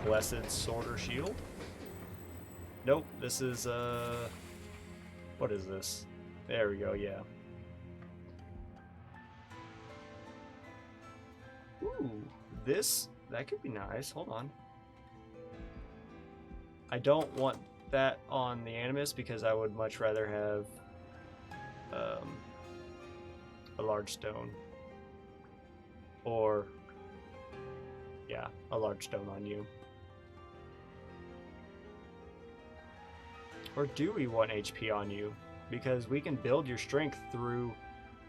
Blessed Sword or Shield? Nope, this is, what is this? There we go, yeah. Ooh, that could be nice. Hold on. I don't want that on the Animus because I would much rather have a large stone. Or, yeah, a large stone on you. Or do we want HP on you? Because we can build your strength through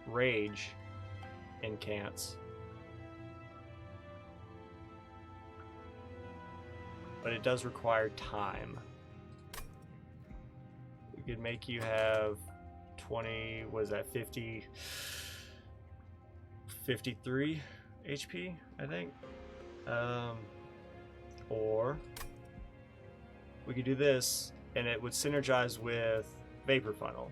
rage incants. But it does require time. We could make you have 20, what is that, 53 HP, I think. Or we could do this, and it would synergize with Vapor Funnel.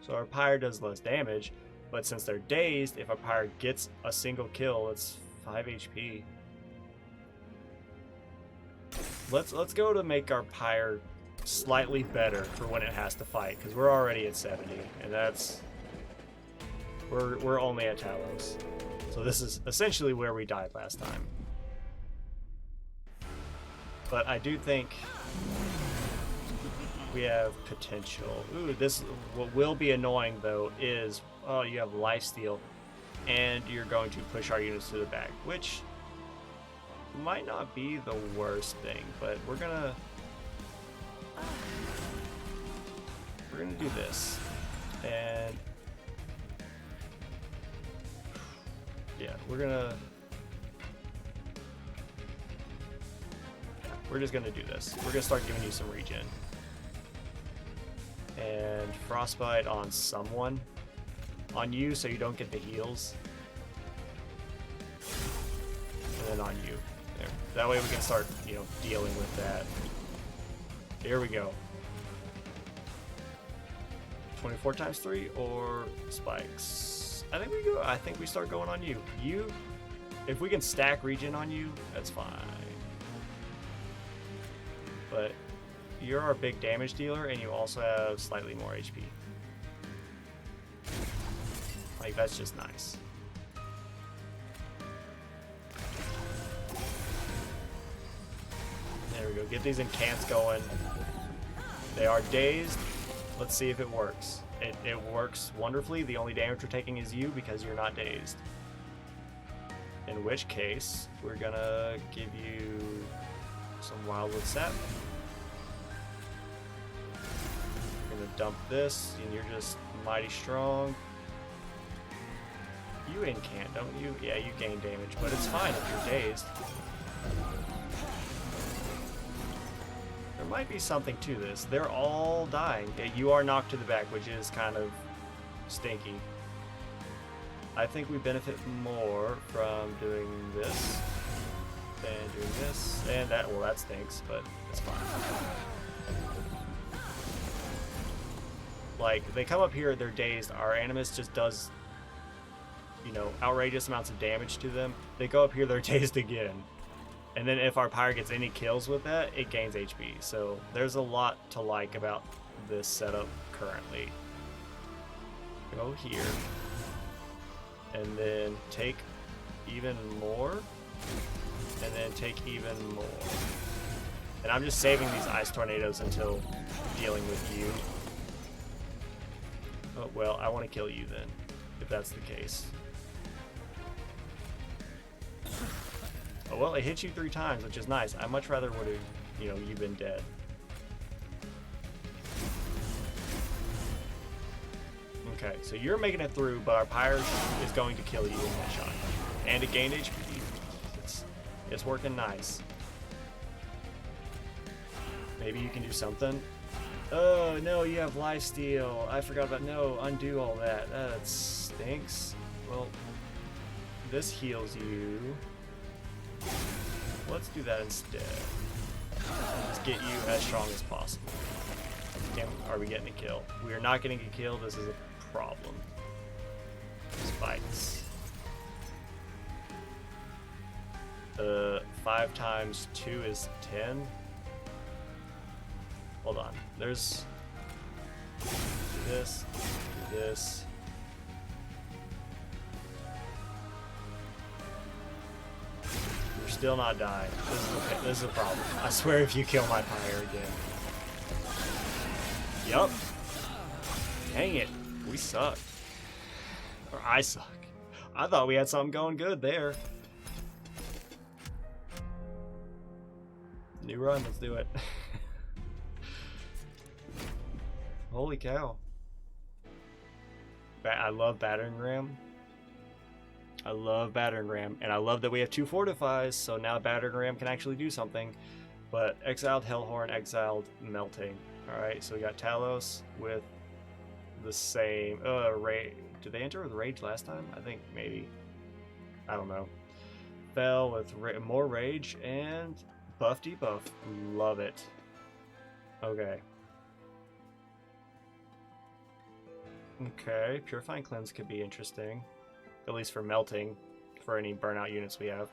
So our Pyre does less damage, but since they're dazed, if a Pyre gets a single kill, it's 5 HP. Let's go to make our Pyre slightly better for when it has to fight, because we're already at 70, and that's we're only at Talos. So this is essentially where we died last time. But I do think we have potential. Ooh, what will be annoying though is, oh, you have lifesteal, and you're going to push our units to the back, which might not be the worst thing, but we're gonna do this, and yeah, we're just gonna do this. We're gonna start giving you some regen. And Frostbite on someone. On you, so you don't get the heals. And then on you. There. That way we can start, dealing with that. Here we go. 24 times 3 or spikes. I think we start going on you. If we can stack regen on you, that's fine. But you're our big damage dealer, and you also have slightly more HP. Like, that's just nice. There we go. Get these incants going. They are dazed. Let's see if it works. It works wonderfully. The only damage we're taking is you because you're not dazed. In which case, we're gonna give you some Wildwood Sap. We're gonna dump this, and you're just mighty strong. You incant, don't you? Yeah, you gain damage, but it's fine if you're dazed. There might be something to this. They're all dying. You are knocked to the back, which is kind of stinky. I think we benefit more from doing this than doing this. And that, well, that stinks, but it's fine. Like, they come up here, they're dazed. Our Animus just does, you know, outrageous amounts of damage to them. They go up here, they're dazed again. And then if our Pyre gets any kills with that, it gains HP. So there's a lot to like about this setup currently. Go here. And then take even more. And then take even more. And I'm just saving these ice tornadoes until dealing with you. Oh, well, I want to kill you then, if that's the case. Oh, well, it hit you 3 times, which is nice. I much rather would have, you know, you been dead. Okay, so you're making it through, but our Pyre is going to kill you in one shot. And it gained HP. It's working nice. Maybe you can do something. Oh, no, you have lifesteal. I forgot about, no, undo all that. That stinks. Well, this heals you. Let's do that instead. Let's get you as strong as possible. Are we getting a kill? We are not getting a kill. This is a problem. Spikes. 5 times 2 is 10. Hold on. There's this, this. You're still not dying. This is okay. This is a problem. I swear if you kill my Pyre again. Yup. Dang it. We suck. Or I suck. I thought we had something going good there. New run, let's do it. Holy cow. I love Battering Ram. I love Battering Ram. And I love that we have 2 Fortifies, so now Battering Ram can actually do something. But exiled Hellhorn, exiled Melting. Alright, so we got Talos with the same... Rage. Did they enter with Rage last time? I think maybe. I don't know. Fell with more Rage and buff debuff. Love it. Okay. Okay, Purifying Cleanse could be interesting. At least for melting, for any burnout units we have.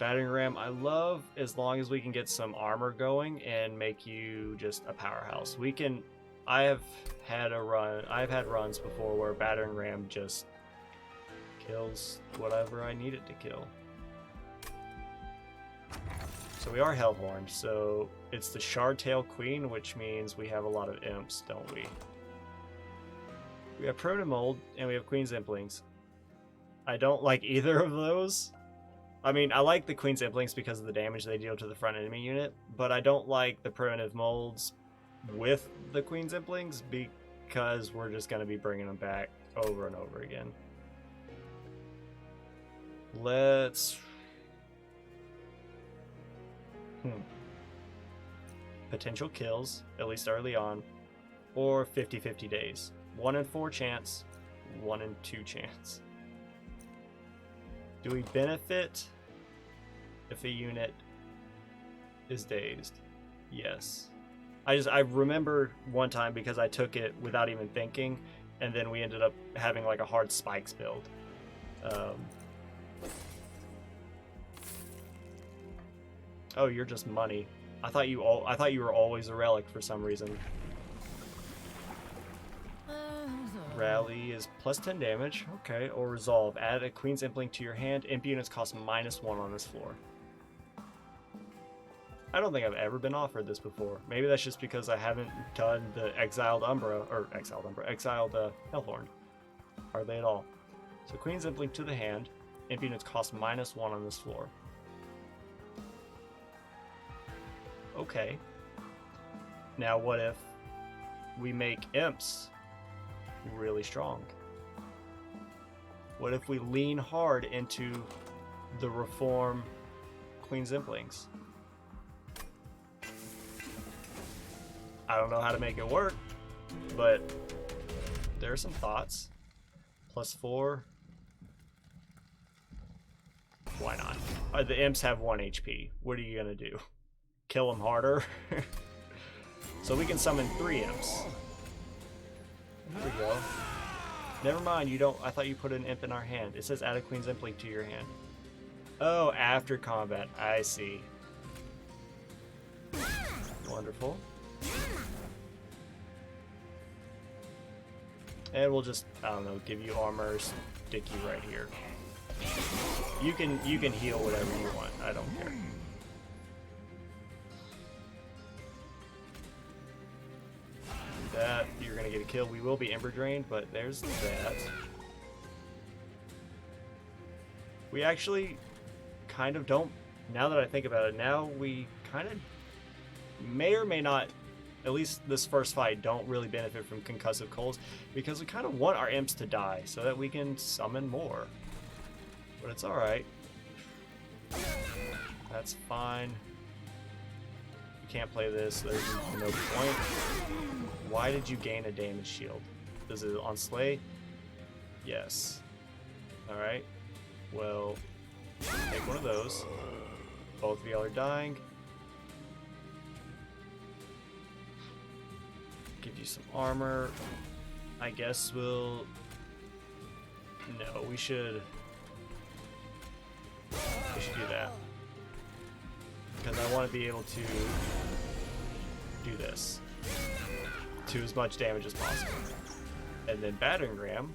Battering Ram, I love as long as we can get some armor going and make you just a powerhouse. We can... I've had runs before where Battering Ram just kills whatever I need it to kill. So we are Hellhorn, so it's the Shardtail Queen, which means we have a lot of imps, don't we? We have Protomold, and we have Queen's Implings. I don't like either of those. I mean, I like the Queen's Implings because of the damage they deal to the front enemy unit, but I don't like the Primitive Molds with the Queen's Implings because we're just going to be bringing them back over and over again. Let's... Potential kills, at least early on, or 50-50 days. 1 in 4 chance, 1 in 2 chance. Do we benefit if a unit is dazed? Yes. I remember one time because I took it without even thinking, and then we ended up having like a hard spikes build. Oh, you're just money. I thought you were always a relic for some reason. Rally is plus 10 damage. Okay, or resolve. Add a Queen's Impling to your hand. Imp units cost -1 on this floor. I don't think I've ever been offered this before. Maybe that's just because I haven't done the exiled Hellhorn. Hardly at all. So Queen's Impling to the hand. Imp units cost -1 on this floor. Okay. Now what if we make imps really strong? What if we lean hard into the reform Queen's Implings? I don't know how to make it work, but there are some thoughts. +4. Why not? The imps have 1 HP. What are you gonna do? Kill them harder? So we can summon 3 imps. There we go. Never mind, you don't. I thought you put an imp in our hand. It says add a Queen's Imp link to your hand. Oh, after combat. I see. Wonderful. And we'll just, I don't know, give you armor, stick you right here. You can heal whatever you want. I don't care. That, you're gonna get a kill. We will be Ember Drained, but there's that. We actually kind of don't, now that I think about it, now we kind of may or may not, at least this first fight, don't really benefit from concussive culls because we kind of want our imps to die so that we can summon more. But it's alright. That's fine. You can't play this, there's no point. Why did you gain a damage shield? Is it on Slay? Yes. Alright. Well, take one of those. Both of y'all are dying. Give you some armor. I guess we'll... No, we should do that. Because I want to be able to do this. To as much damage as possible. And then Battering Ram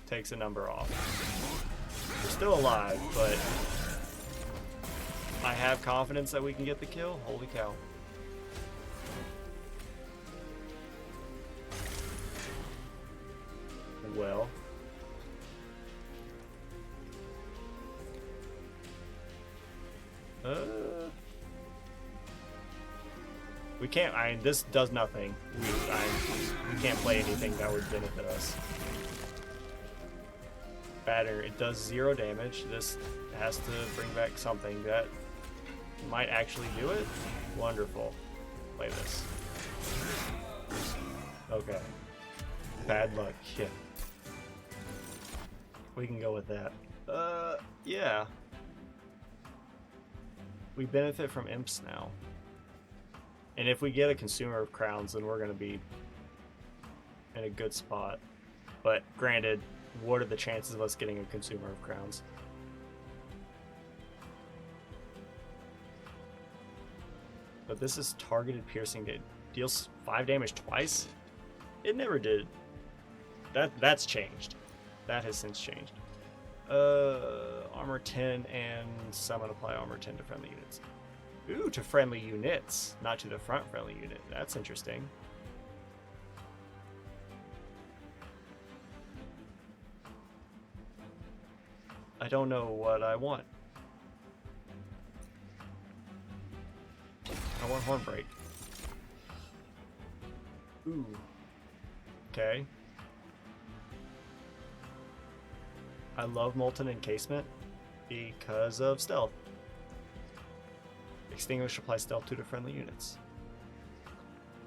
takes a number off. We're still alive, but I have confidence that we can get the kill. Holy cow. Well. We can't, I mean, this does nothing. We can't play anything that would benefit us. Batter, it does 0 damage. This has to bring back something that might actually do it. Wonderful. Play this. Okay. Bad luck, yeah. We can go with that. Yeah. We benefit from imps now. And if we get a consumer of crowns, then we're going to be in a good spot. But granted, what are the chances of us getting a consumer of crowns? But this is targeted piercing. It deals 5 damage twice? It never did. That's changed. That has since changed. Armor 10 and summon apply armor 10 to friendly units. Ooh, to friendly units, not to the front friendly unit. That's interesting. I don't know what I want. I want Hornbreak. Ooh. Okay. I love Molten Encasement because of stealth. Extinguish applies stealth to friendly units.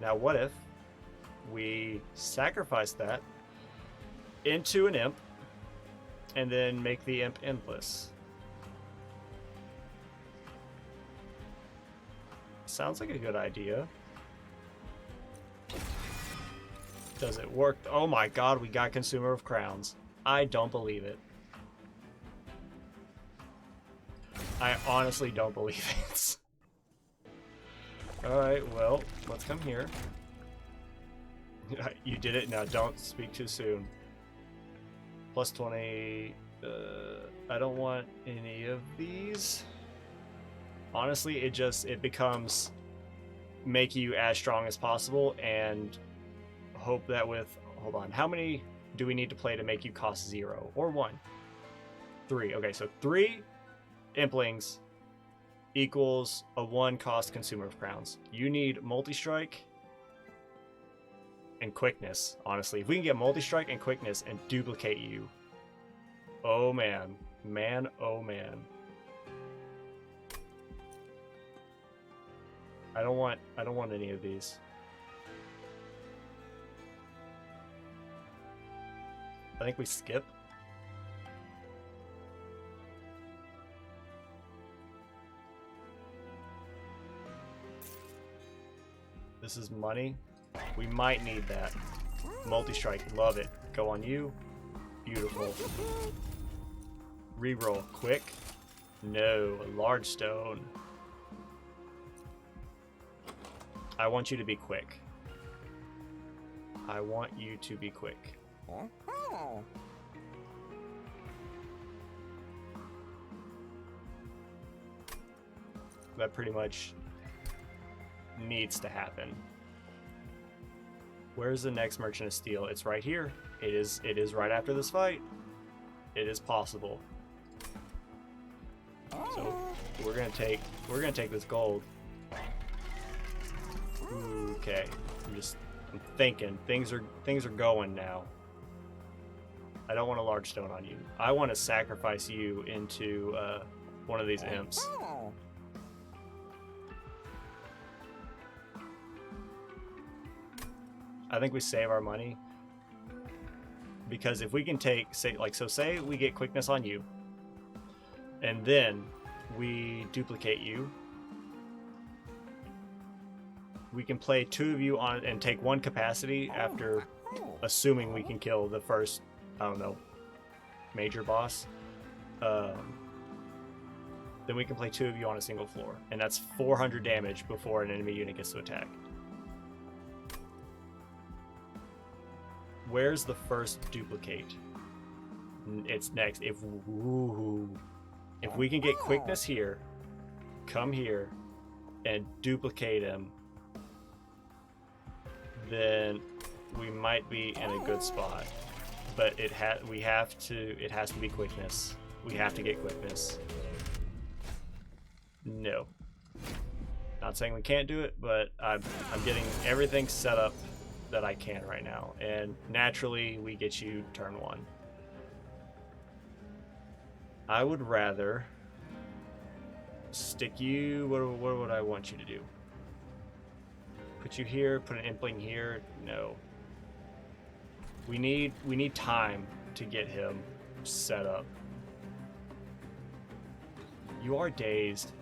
Now what if we sacrifice that into an imp and then make the imp impless? Sounds like a good idea. Does it work? Oh my god, we got Consumer of Crowns. I don't believe it. I honestly don't believe it. Alright, well, let's come here. You did it? No, don't speak too soon. Plus 20. I don't want any of these. Honestly, it becomes make you as strong as possible and hope that with, hold on, how many do we need to play to make you cost 0 or 1? 3. Okay, so 3 Implings equals a 1 cost Consumer of Crowns. You need multi-strike and quickness, honestly. If we can get multi-strike and quickness and duplicate you, oh man. Man, oh man. I don't want any of these. I think we skip. This is money. We might need that. Multi-strike, love it. Go on you. Beautiful. Reroll, quick. No, a large stone. I want you to be quick. I want you to be quick. That pretty much needs to happen. Where's the next Merchant of Steel? It's right here. It is right after this fight. It is possible. So we're gonna take this gold. Okay. I'm thinking things are going now. I don't want a large stone on you. I want to sacrifice you into one of these imps. I think we save our money because if we can take, say we get quickness on you and then we duplicate you, we can play 2 of you on and take 1 capacity after assuming we can kill the first, I don't know, major boss. Then we can play 2 of you on a single floor, and that's 400 damage before an enemy unit gets to attack. Where's the first duplicate? It's next. If we can get quickness here, come here, and duplicate him, then we might be in a good spot. But it has to be quickness. We have to get quickness. No. Not saying we can't do it, but I'm getting everything set up that I can right now, and naturally we get you turn 1. I would rather stick you. What would I want you to do? Put you here. Put an impling here. No. We need time to get him set up. You are dazed,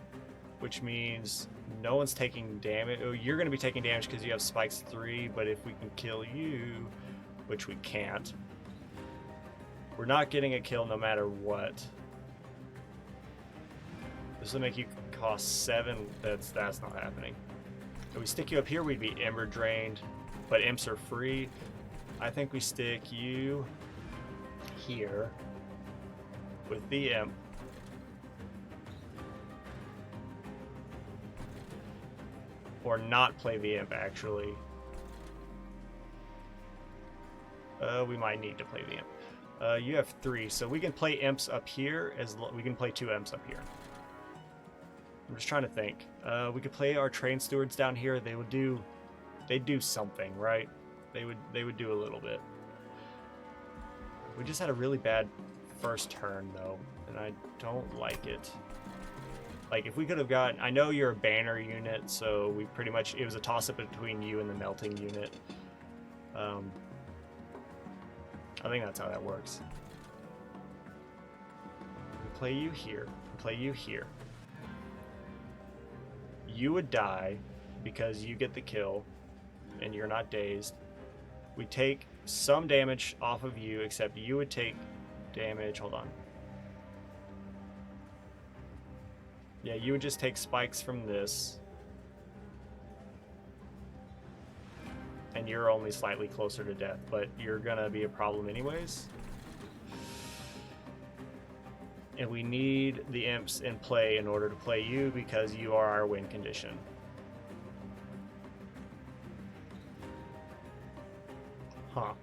which means no one's taking damage. Oh, you're going to be taking damage because you have spikes 3, but if we can kill you, which we can't, we're not getting a kill no matter what. This will make you cost 7. That's not happening. If we stick you up here, we'd be ember drained, but imps are free. I think we stick you here with the imp. Or not play the imp, actually. We might need to play the imp. You have 3, so we can play imps up here. We can play 2 imps up here. I'm just trying to think. We could play our train stewards down here. They'd do something, right? They would do a little bit. We just had a really bad first turn though, and I don't like it. Like, if we could have gotten... I know you're a banner unit, so we pretty much... It was a toss-up between you and the melting unit. I think that's how that works. We play you here. We play you here. You would die because you get the kill, and you're not dazed. We take some damage off of you, except you would take damage... Hold on. Yeah, you would just take spikes from this. And you're only slightly closer to death, but you're gonna be a problem anyways. And we need the imps in play in order to play you because you are our win condition. Huh.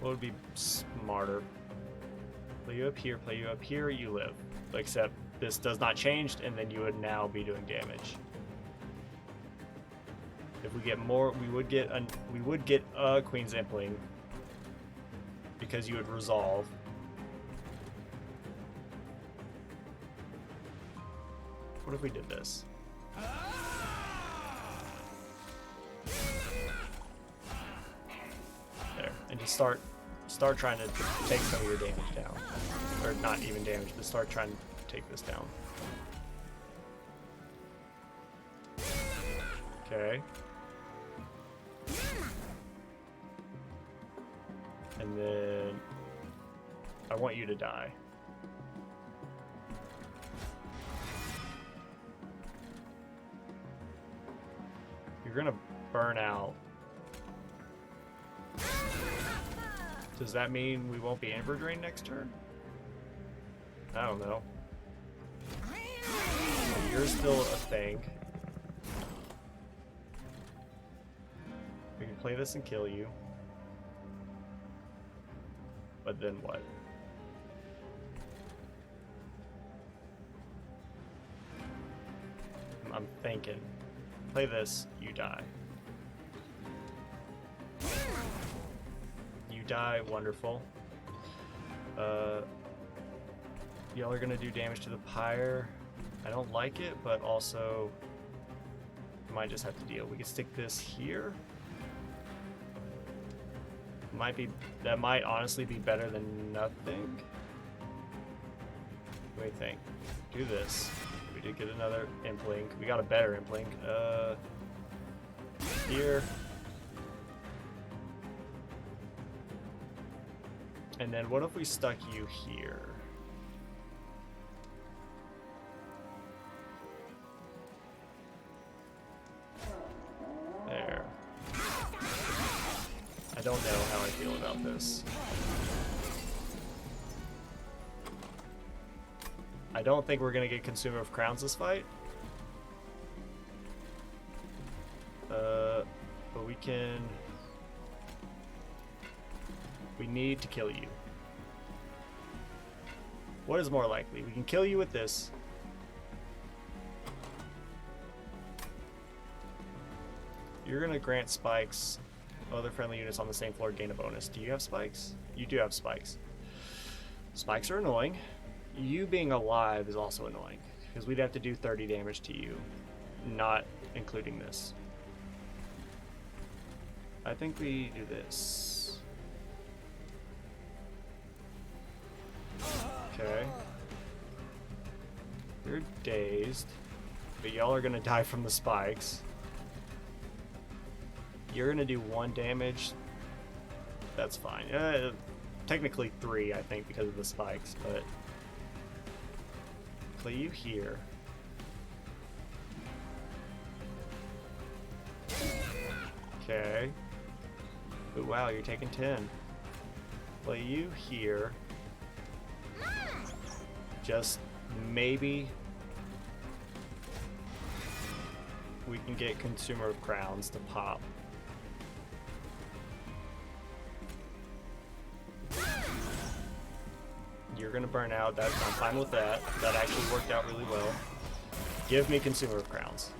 What would be smarter? Play you up here, you live. Except this does not change, and then you would now be doing damage. If we get more, we would get a Queen's Impling because you would resolve. What if we did this? There, and just start trying to take some of your damage down. Or not even damage, but start trying to take this down. Okay. want you to die. You're gonna burn out. Does that mean we won't be Amber Drain next turn? I don't know. You're still a thing. We can play this and kill you. But then what? I'm thinking. Play this, you die. You die, wonderful. Y'all are gonna do damage to the pyre. I don't like it, but also might just have to deal. We can stick this here. That might honestly be better than nothing. What do you think? Do this. We did get another Implink. We got a better Implink. Here. And then what if we stuck you here? There. I don't know how I feel about this. I don't think we're gonna get Consumer of Crowns this fight. But we can... We need to kill you. What is more likely? We can kill you with this. You're gonna grant spikes. Other friendly units on the same floor gain a bonus. Do you have spikes? You do have spikes. Spikes are annoying. You being alive is also annoying, because we'd have to do 30 damage to you, not including this. I think we do this. Okay. You're dazed, but y'all are gonna die from the spikes. You're gonna do 1 damage. That's fine. Technically 3, I think, because of the spikes, but play you here. Okay. But wow, you're taking 10. Play you here. Just maybe we can get Consumer of Crowns to pop. You're gonna burn out. I'm fine with that. That actually worked out really well. Give me Consumer of Crowns.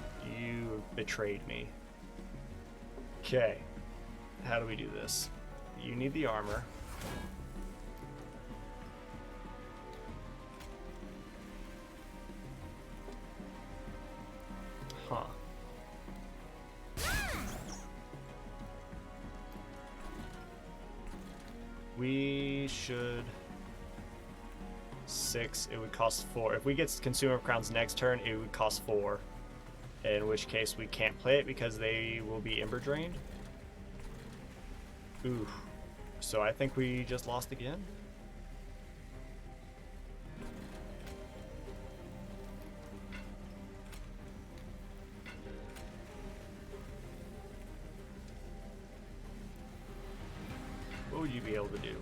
You betrayed me. Okay. How do we do this? You need the armor. Huh. We should... 6, it would cost 4. If we get Consumer of Crowns next turn, it would cost 4. In which case we can't play it because they will be Ember Drained. Ooh. So I think we just lost again? What would you be able to do?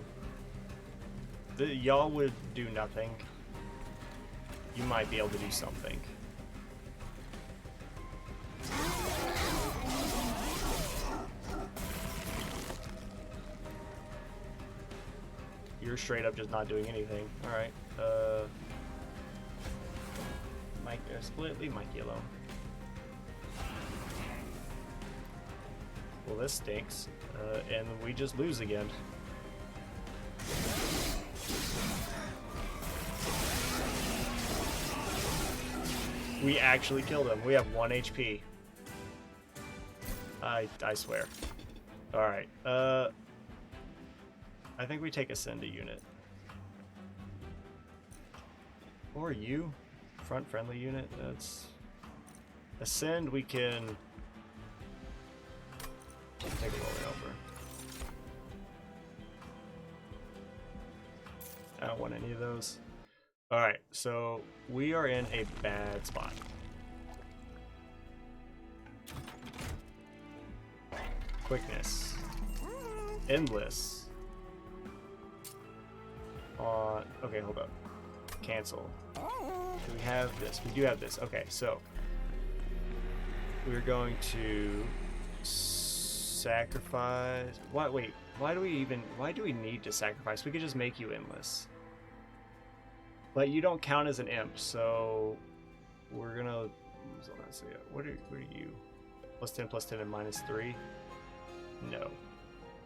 Y'all would do nothing. You might be able to do something. You're straight up just not doing anything. Alright. Mike split, leave Mikey alone. Well, this stinks. And we just lose again. We actually killed him. We have 1 HP. I swear. Alright, I think we take Ascend a unit. Or you. Front friendly unit, that's... Ascend, we can... take a rolling over. not want any of those. Alright, so we are in a bad spot. Quickness. Endless. Okay, hold up. Cancel. Do we have this? We do have this. Okay, so we're going to sacrifice. What? Wait. Why do we need to sacrifice? We could just make you endless. But you don't count as an imp, so we're gonna. What are you? +10 and -3. No.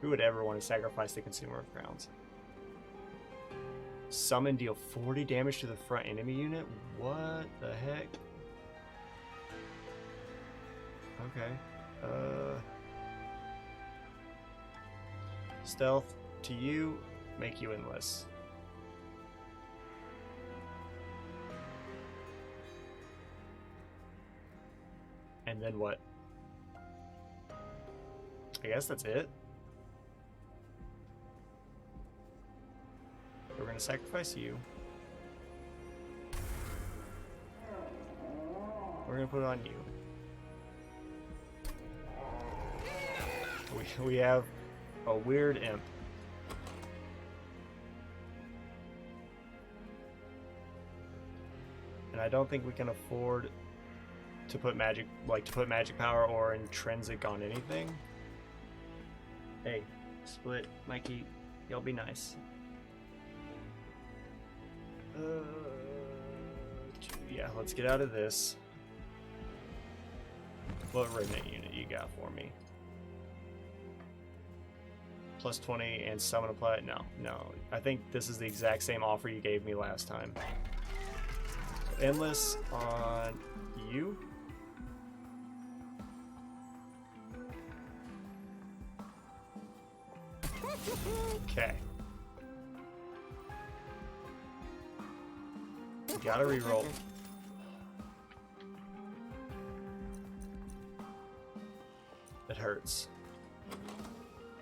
Who would ever want to sacrifice the Consumer of Crowns? Summon, deal 40 damage to the front enemy unit? What the heck? Okay. Stealth to you, make you endless. And then what? I guess that's it. We're gonna sacrifice you. We're gonna put it on you. We have a weird imp. And I don't think we can afford to put magic power or intrinsic on anything. Hey, split, Mikey, y'all be nice. Yeah, let's get out of this. What remnant unit you got for me? +20 and summon apply. No. I think this is the exact same offer you gave me last time. So endless on you. Okay. Gotta reroll. It hurts.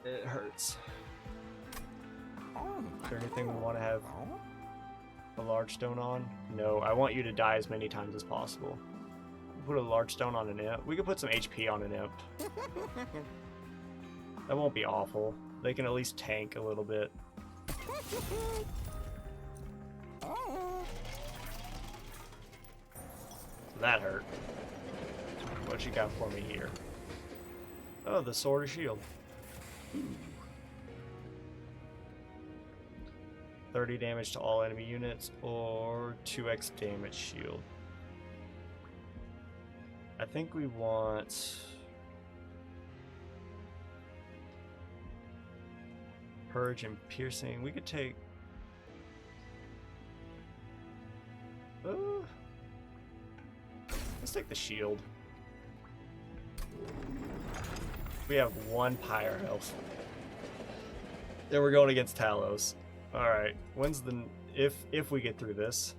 It hurts. Is there anything we want to have a large stone on? No, I want you to die as many times as possible. Put a large stone on an imp. We could put some HP on an imp. That won't be awful. They can at least tank a little bit. That hurt. What you got for me here? Oh, the sword of shield. Ooh. 30 damage to all enemy units or 2x damage shield. I think we want purge and piercing. We could take let's take the shield. We have 1 pyre health. Then we're going against Talos. Alright, when's the if we get through this?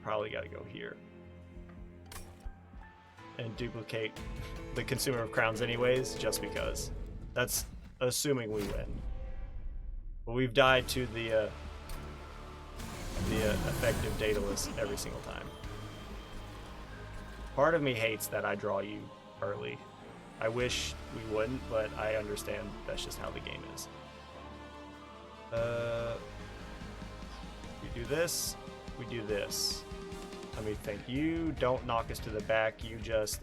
Probably gotta go here. And duplicate the Consumer of Crowns anyways, just because. That's assuming we win. But we've died to the effective Daedalus every single time. Part of me hates that I draw you early. I wish we wouldn't, but I understand that's just how the game is. We do this, we do this. Let me think. You don't knock us to the back, you just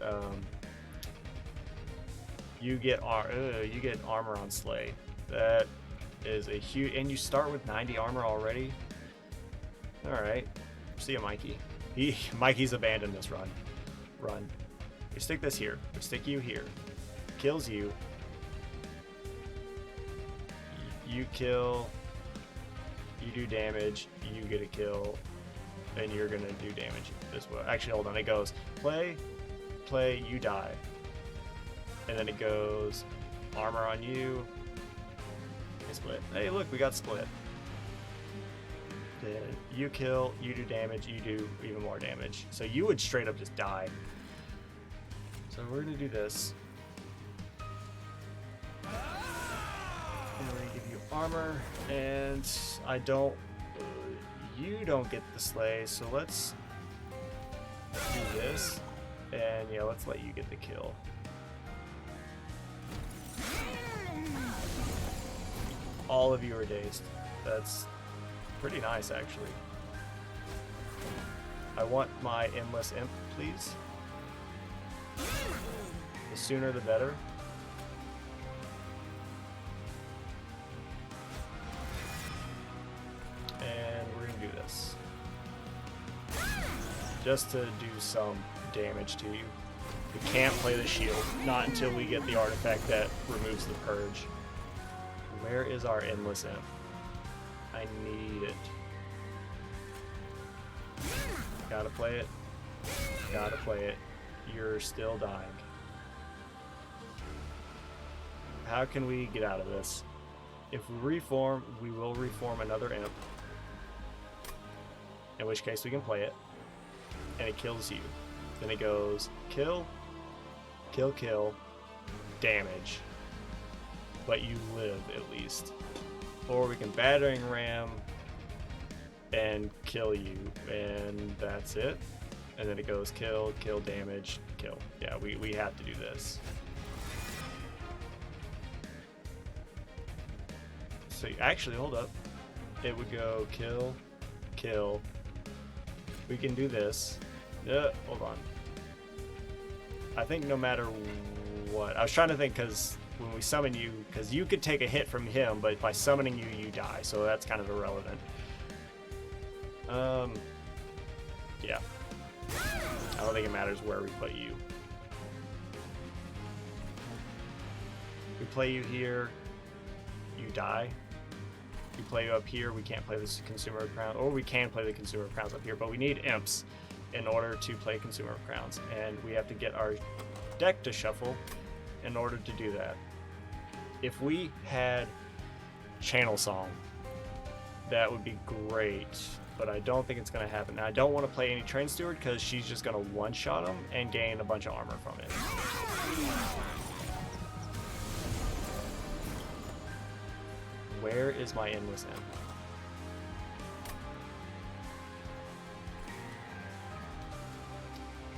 you get armor on Slay. That is a huge, and you start with 90 armor already. Alright. See ya, Mikey. Mikey's abandoned this run. Run. We stick this here. We stick you here. Kills you. You kill. You do damage. You get a kill. And you're gonna do damage as well. Actually, hold on. It goes play, play, you die. And then it goes armor on you. Okay, split. Hey, look, we got split. Then you kill, you do damage, you do even more damage. So you would straight up just die. So we're gonna do this. And we're gonna give you armor, and I don't. You don't get the slay, so let's do this, and yeah, let's let you get the kill. All of you are dazed. That's pretty nice, actually. I want my endless imp, please. The sooner the better. And we're gonna do this. Just to do some damage to you. We can't play the shield, not until we get the artifact that removes the purge. Where is our endless imp? I need it. Gotta play it. Gotta play it. You're still dying. How can we get out of this? If we reform, we will reform another imp. In which case we can play it. And it kills you. Then it goes kill, kill, kill, damage. But you live at least. Or we can battering ram and kill you, and that's it. And then it goes kill, kill, damage, kill. Yeah, we have to do this. So actually, hold up. It would go kill, kill. We can do this. Hold on. I think no matter what, I was trying to think because when we summon you, because you could take a hit from him, but by summoning you, you die. So that's kind of irrelevant. Yeah. I don't think it matters where we put you. We play you here, you die. We play you up here, we can't play this Consumer of Crowns, or we can play the Consumer of Crowns up here, but we need imps in order to play Consumer of Crowns, and we have to get our deck to shuffle in order to do that. If we had Channel Song, that would be great, but I don't think it's going to happen. Now, I don't want to play any Train Steward because she's just going to one-shot him and gain a bunch of armor from it. Where is my endless imp?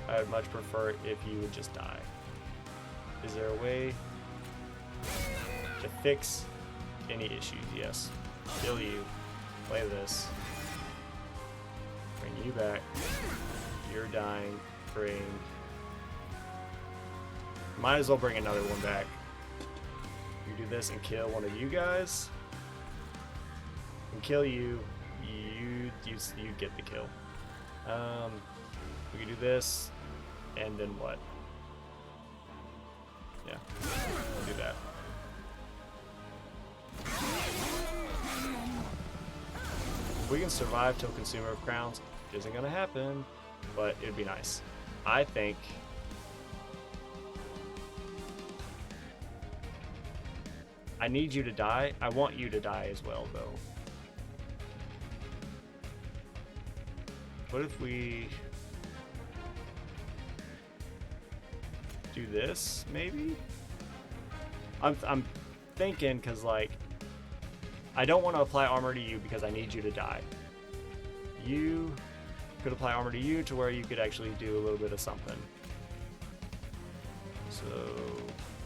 I would much prefer it if you would just die. Is there a way to fix any issues? Yes. Kill you. Play this. Bring you back. You're dying. Bring. Might as well bring another one back. You do this and kill one of you guys. And kill you. You get the kill. We can do this. And then what? Yeah. We'll do that. If we can survive till Consumer of Crowns, which isn't going to happen, but it'd be nice. I think I need you to die. I want you to die as well, though. What if we do this, maybe? I'm thinking, because, like, I don't want to apply armor to you because I need you to die. You could apply armor to you to where you could actually do a little bit of something. So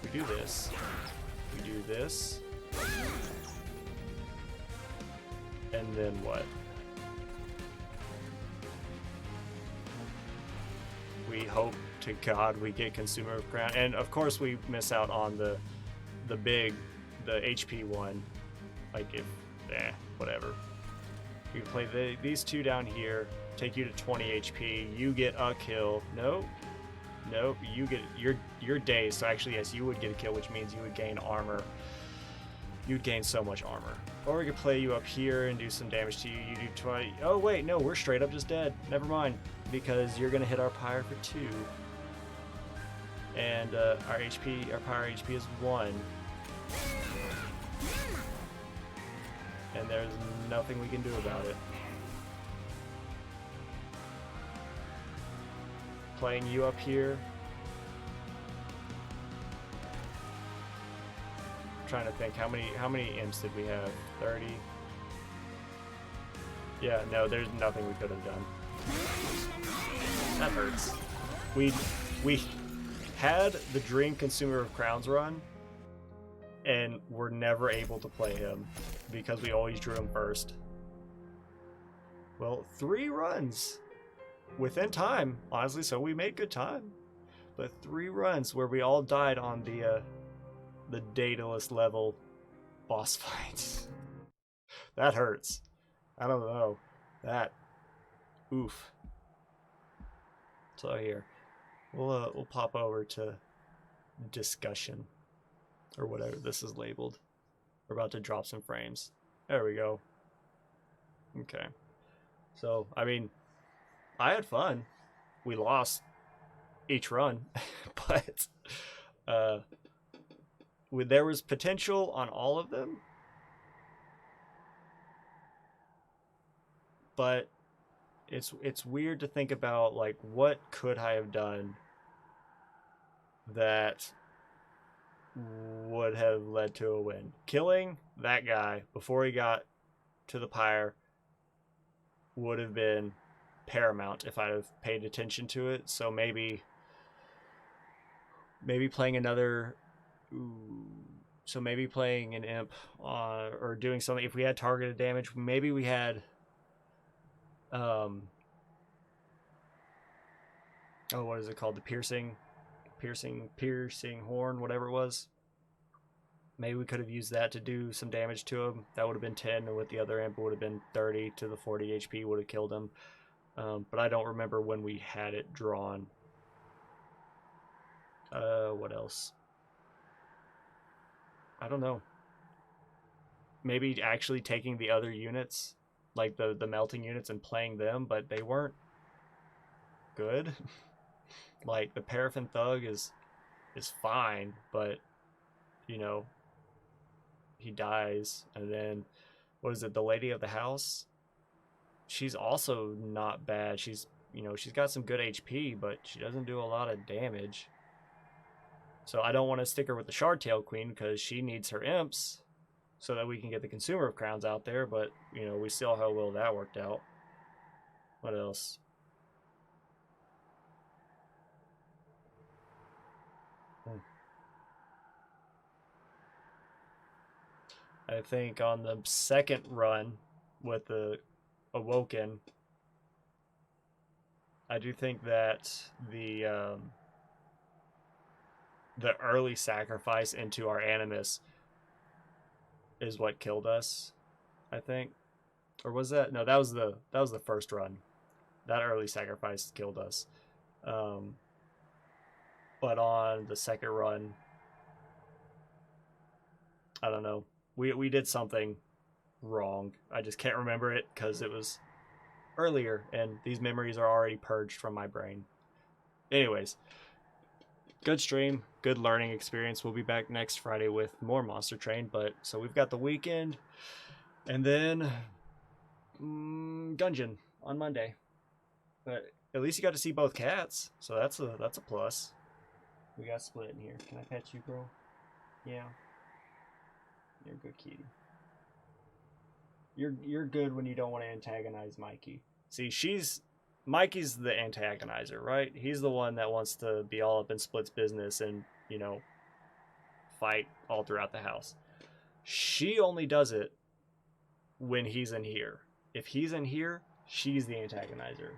we do this. We do this. And then what? We hope to God we get Consumer of Crown. And of course we miss out on the HP one. Like if, whatever. You play these two down here, take you to 20 HP, you get a kill. Nope, you get, you're dazed, so actually yes, you would get a kill, which means you would gain armor. You'd gain so much armor. Or we could play you up here and do some damage to you. You do 20, oh wait, no, we're straight up just dead. Never mind, because you're gonna hit our pyre for 2. And our pyre HP is 1. And there's nothing we can do about it. Playing you up here. trying to think how many imps did we have? 30. Yeah, no, there's nothing we could have done. That hurts. We had the Dream Consumer of Crowns run, and were never able to play him because we always drew him first. Well, 3 runs within time, honestly, so we made good time. But 3 runs where we all died on the Daedalus level boss fights. That hurts. I don't know. That, oof. So here, we'll pop over to discussion, or whatever this is labeled. We're about to drop some frames. There we go. Okay. So, I mean, I had fun. We lost each run, but there was potential on all of them. But it's weird to think about, like, what could I have done that would have led to a win. Killing that guy before he got to the pyre would have been paramount if I'd have paid attention to it. So maybe playing another, so maybe playing an imp or doing something. If we had targeted damage, maybe we had what is it called, the piercing horn, whatever it was. Maybe we could have used that to do some damage to him. That would have been 10, and with the other imp it would have been 30 to the 40 HP, would have killed him. But I don't remember when we had it drawn. What else? I don't know. Maybe actually taking the other units, like the melting units, and playing them, but they weren't good. Like, the Paraffin Thug is fine, but, you know, he dies. And then, what is it, the Lady of the House? She's also not bad. She's got some good HP, but she doesn't do a lot of damage. So I don't want to stick her with the Shardtail Queen because she needs her imps so that we can get the Consumer of Crowns out there. But, we saw how well that worked out. What else? I think on the second run with the Awoken, I do think that the early sacrifice into our Animus is what killed us, I think. Or was that? No, that was the first run. That early sacrifice killed us. But on the second run, I don't know. We did something wrong. I just can't remember it because it was earlier, and these memories are already purged from my brain. Anyways, good stream, good learning experience. We'll be back next Friday with more Monster Train. But so we've got the weekend, and then Gungeon on Monday. But at least you got to see both cats, so that's a plus. We got Split in here. Can I pet you, bro? Yeah. You're a good kitty. You're good when you don't want to antagonize Mikey. See, Mikey's the antagonizer, right? He's the one that wants to be all up in Split's business and, fight all throughout the house. She only does it when he's in here. If he's in here, she's the antagonizer.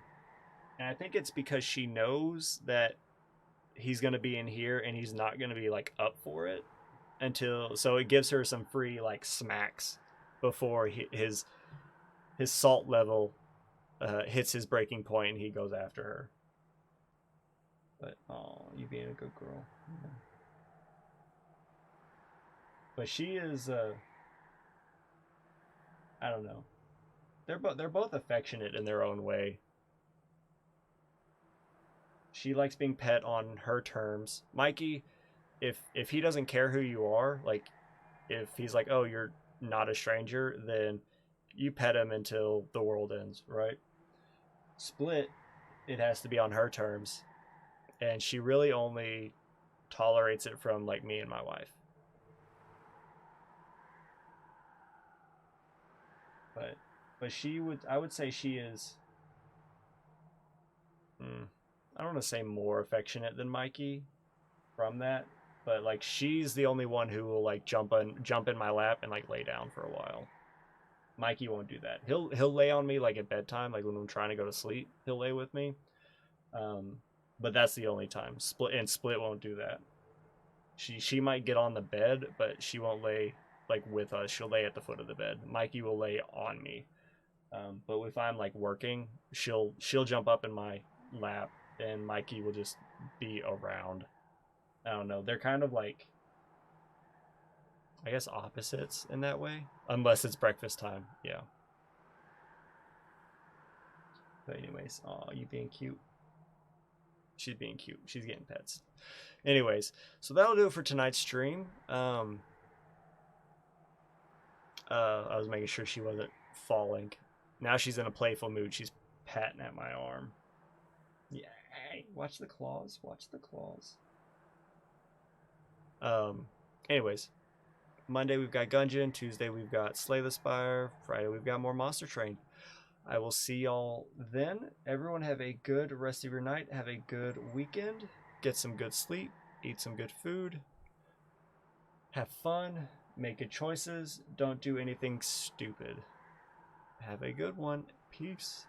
And I think it's because she knows that he's going to be in here and he's not going to be, like, up for it so it gives her some free, like, smacks before his salt level hits his breaking point and he goes after her. But, oh, you being a good girl. Yeah. But she is, I don't know. They're both affectionate in their own way. She likes being pet on her terms. Mikey, if he doesn't care who you are, like, if he's like, oh, you're not a stranger, then you pet him until the world ends, right? Split, it has to be on her terms, and she really only tolerates it from, like, me and my wife. But I would say she is, I don't want to say more affectionate than Mikey from that, but like she's the only one who will like jump in my lap and like lay down for a while. Mikey won't do that. He'll lay on me like at bedtime, like when I'm trying to go to sleep. He'll lay with me, um, but that's the only time. Split won't do that. She might get on the bed, but she won't lay like with us. She'll lay at the foot of the bed. Mikey will lay on me. But if I'm like working, she'll jump up in my lap, and Mikey will just be around. I don't know. They're kind of like, I guess, opposites in that way, unless it's breakfast time. Yeah. But anyways, oh, you being cute. She's being cute. She's getting pets. Anyways, so that'll do it for tonight's stream. I was making sure she wasn't falling. Now she's in a playful mood. She's patting at my arm. Yeah, watch the claws. Watch the claws. Anyways, Monday we've got Gungeon. Tuesday we've got Slay the Spire. Friday we've got more Monster Train. I will see y'all then. Everyone have a good rest of your night. Have a good weekend. Get some good sleep. Eat some good food. Have fun. Make good choices. Don't do anything stupid. Have a good one. Peace.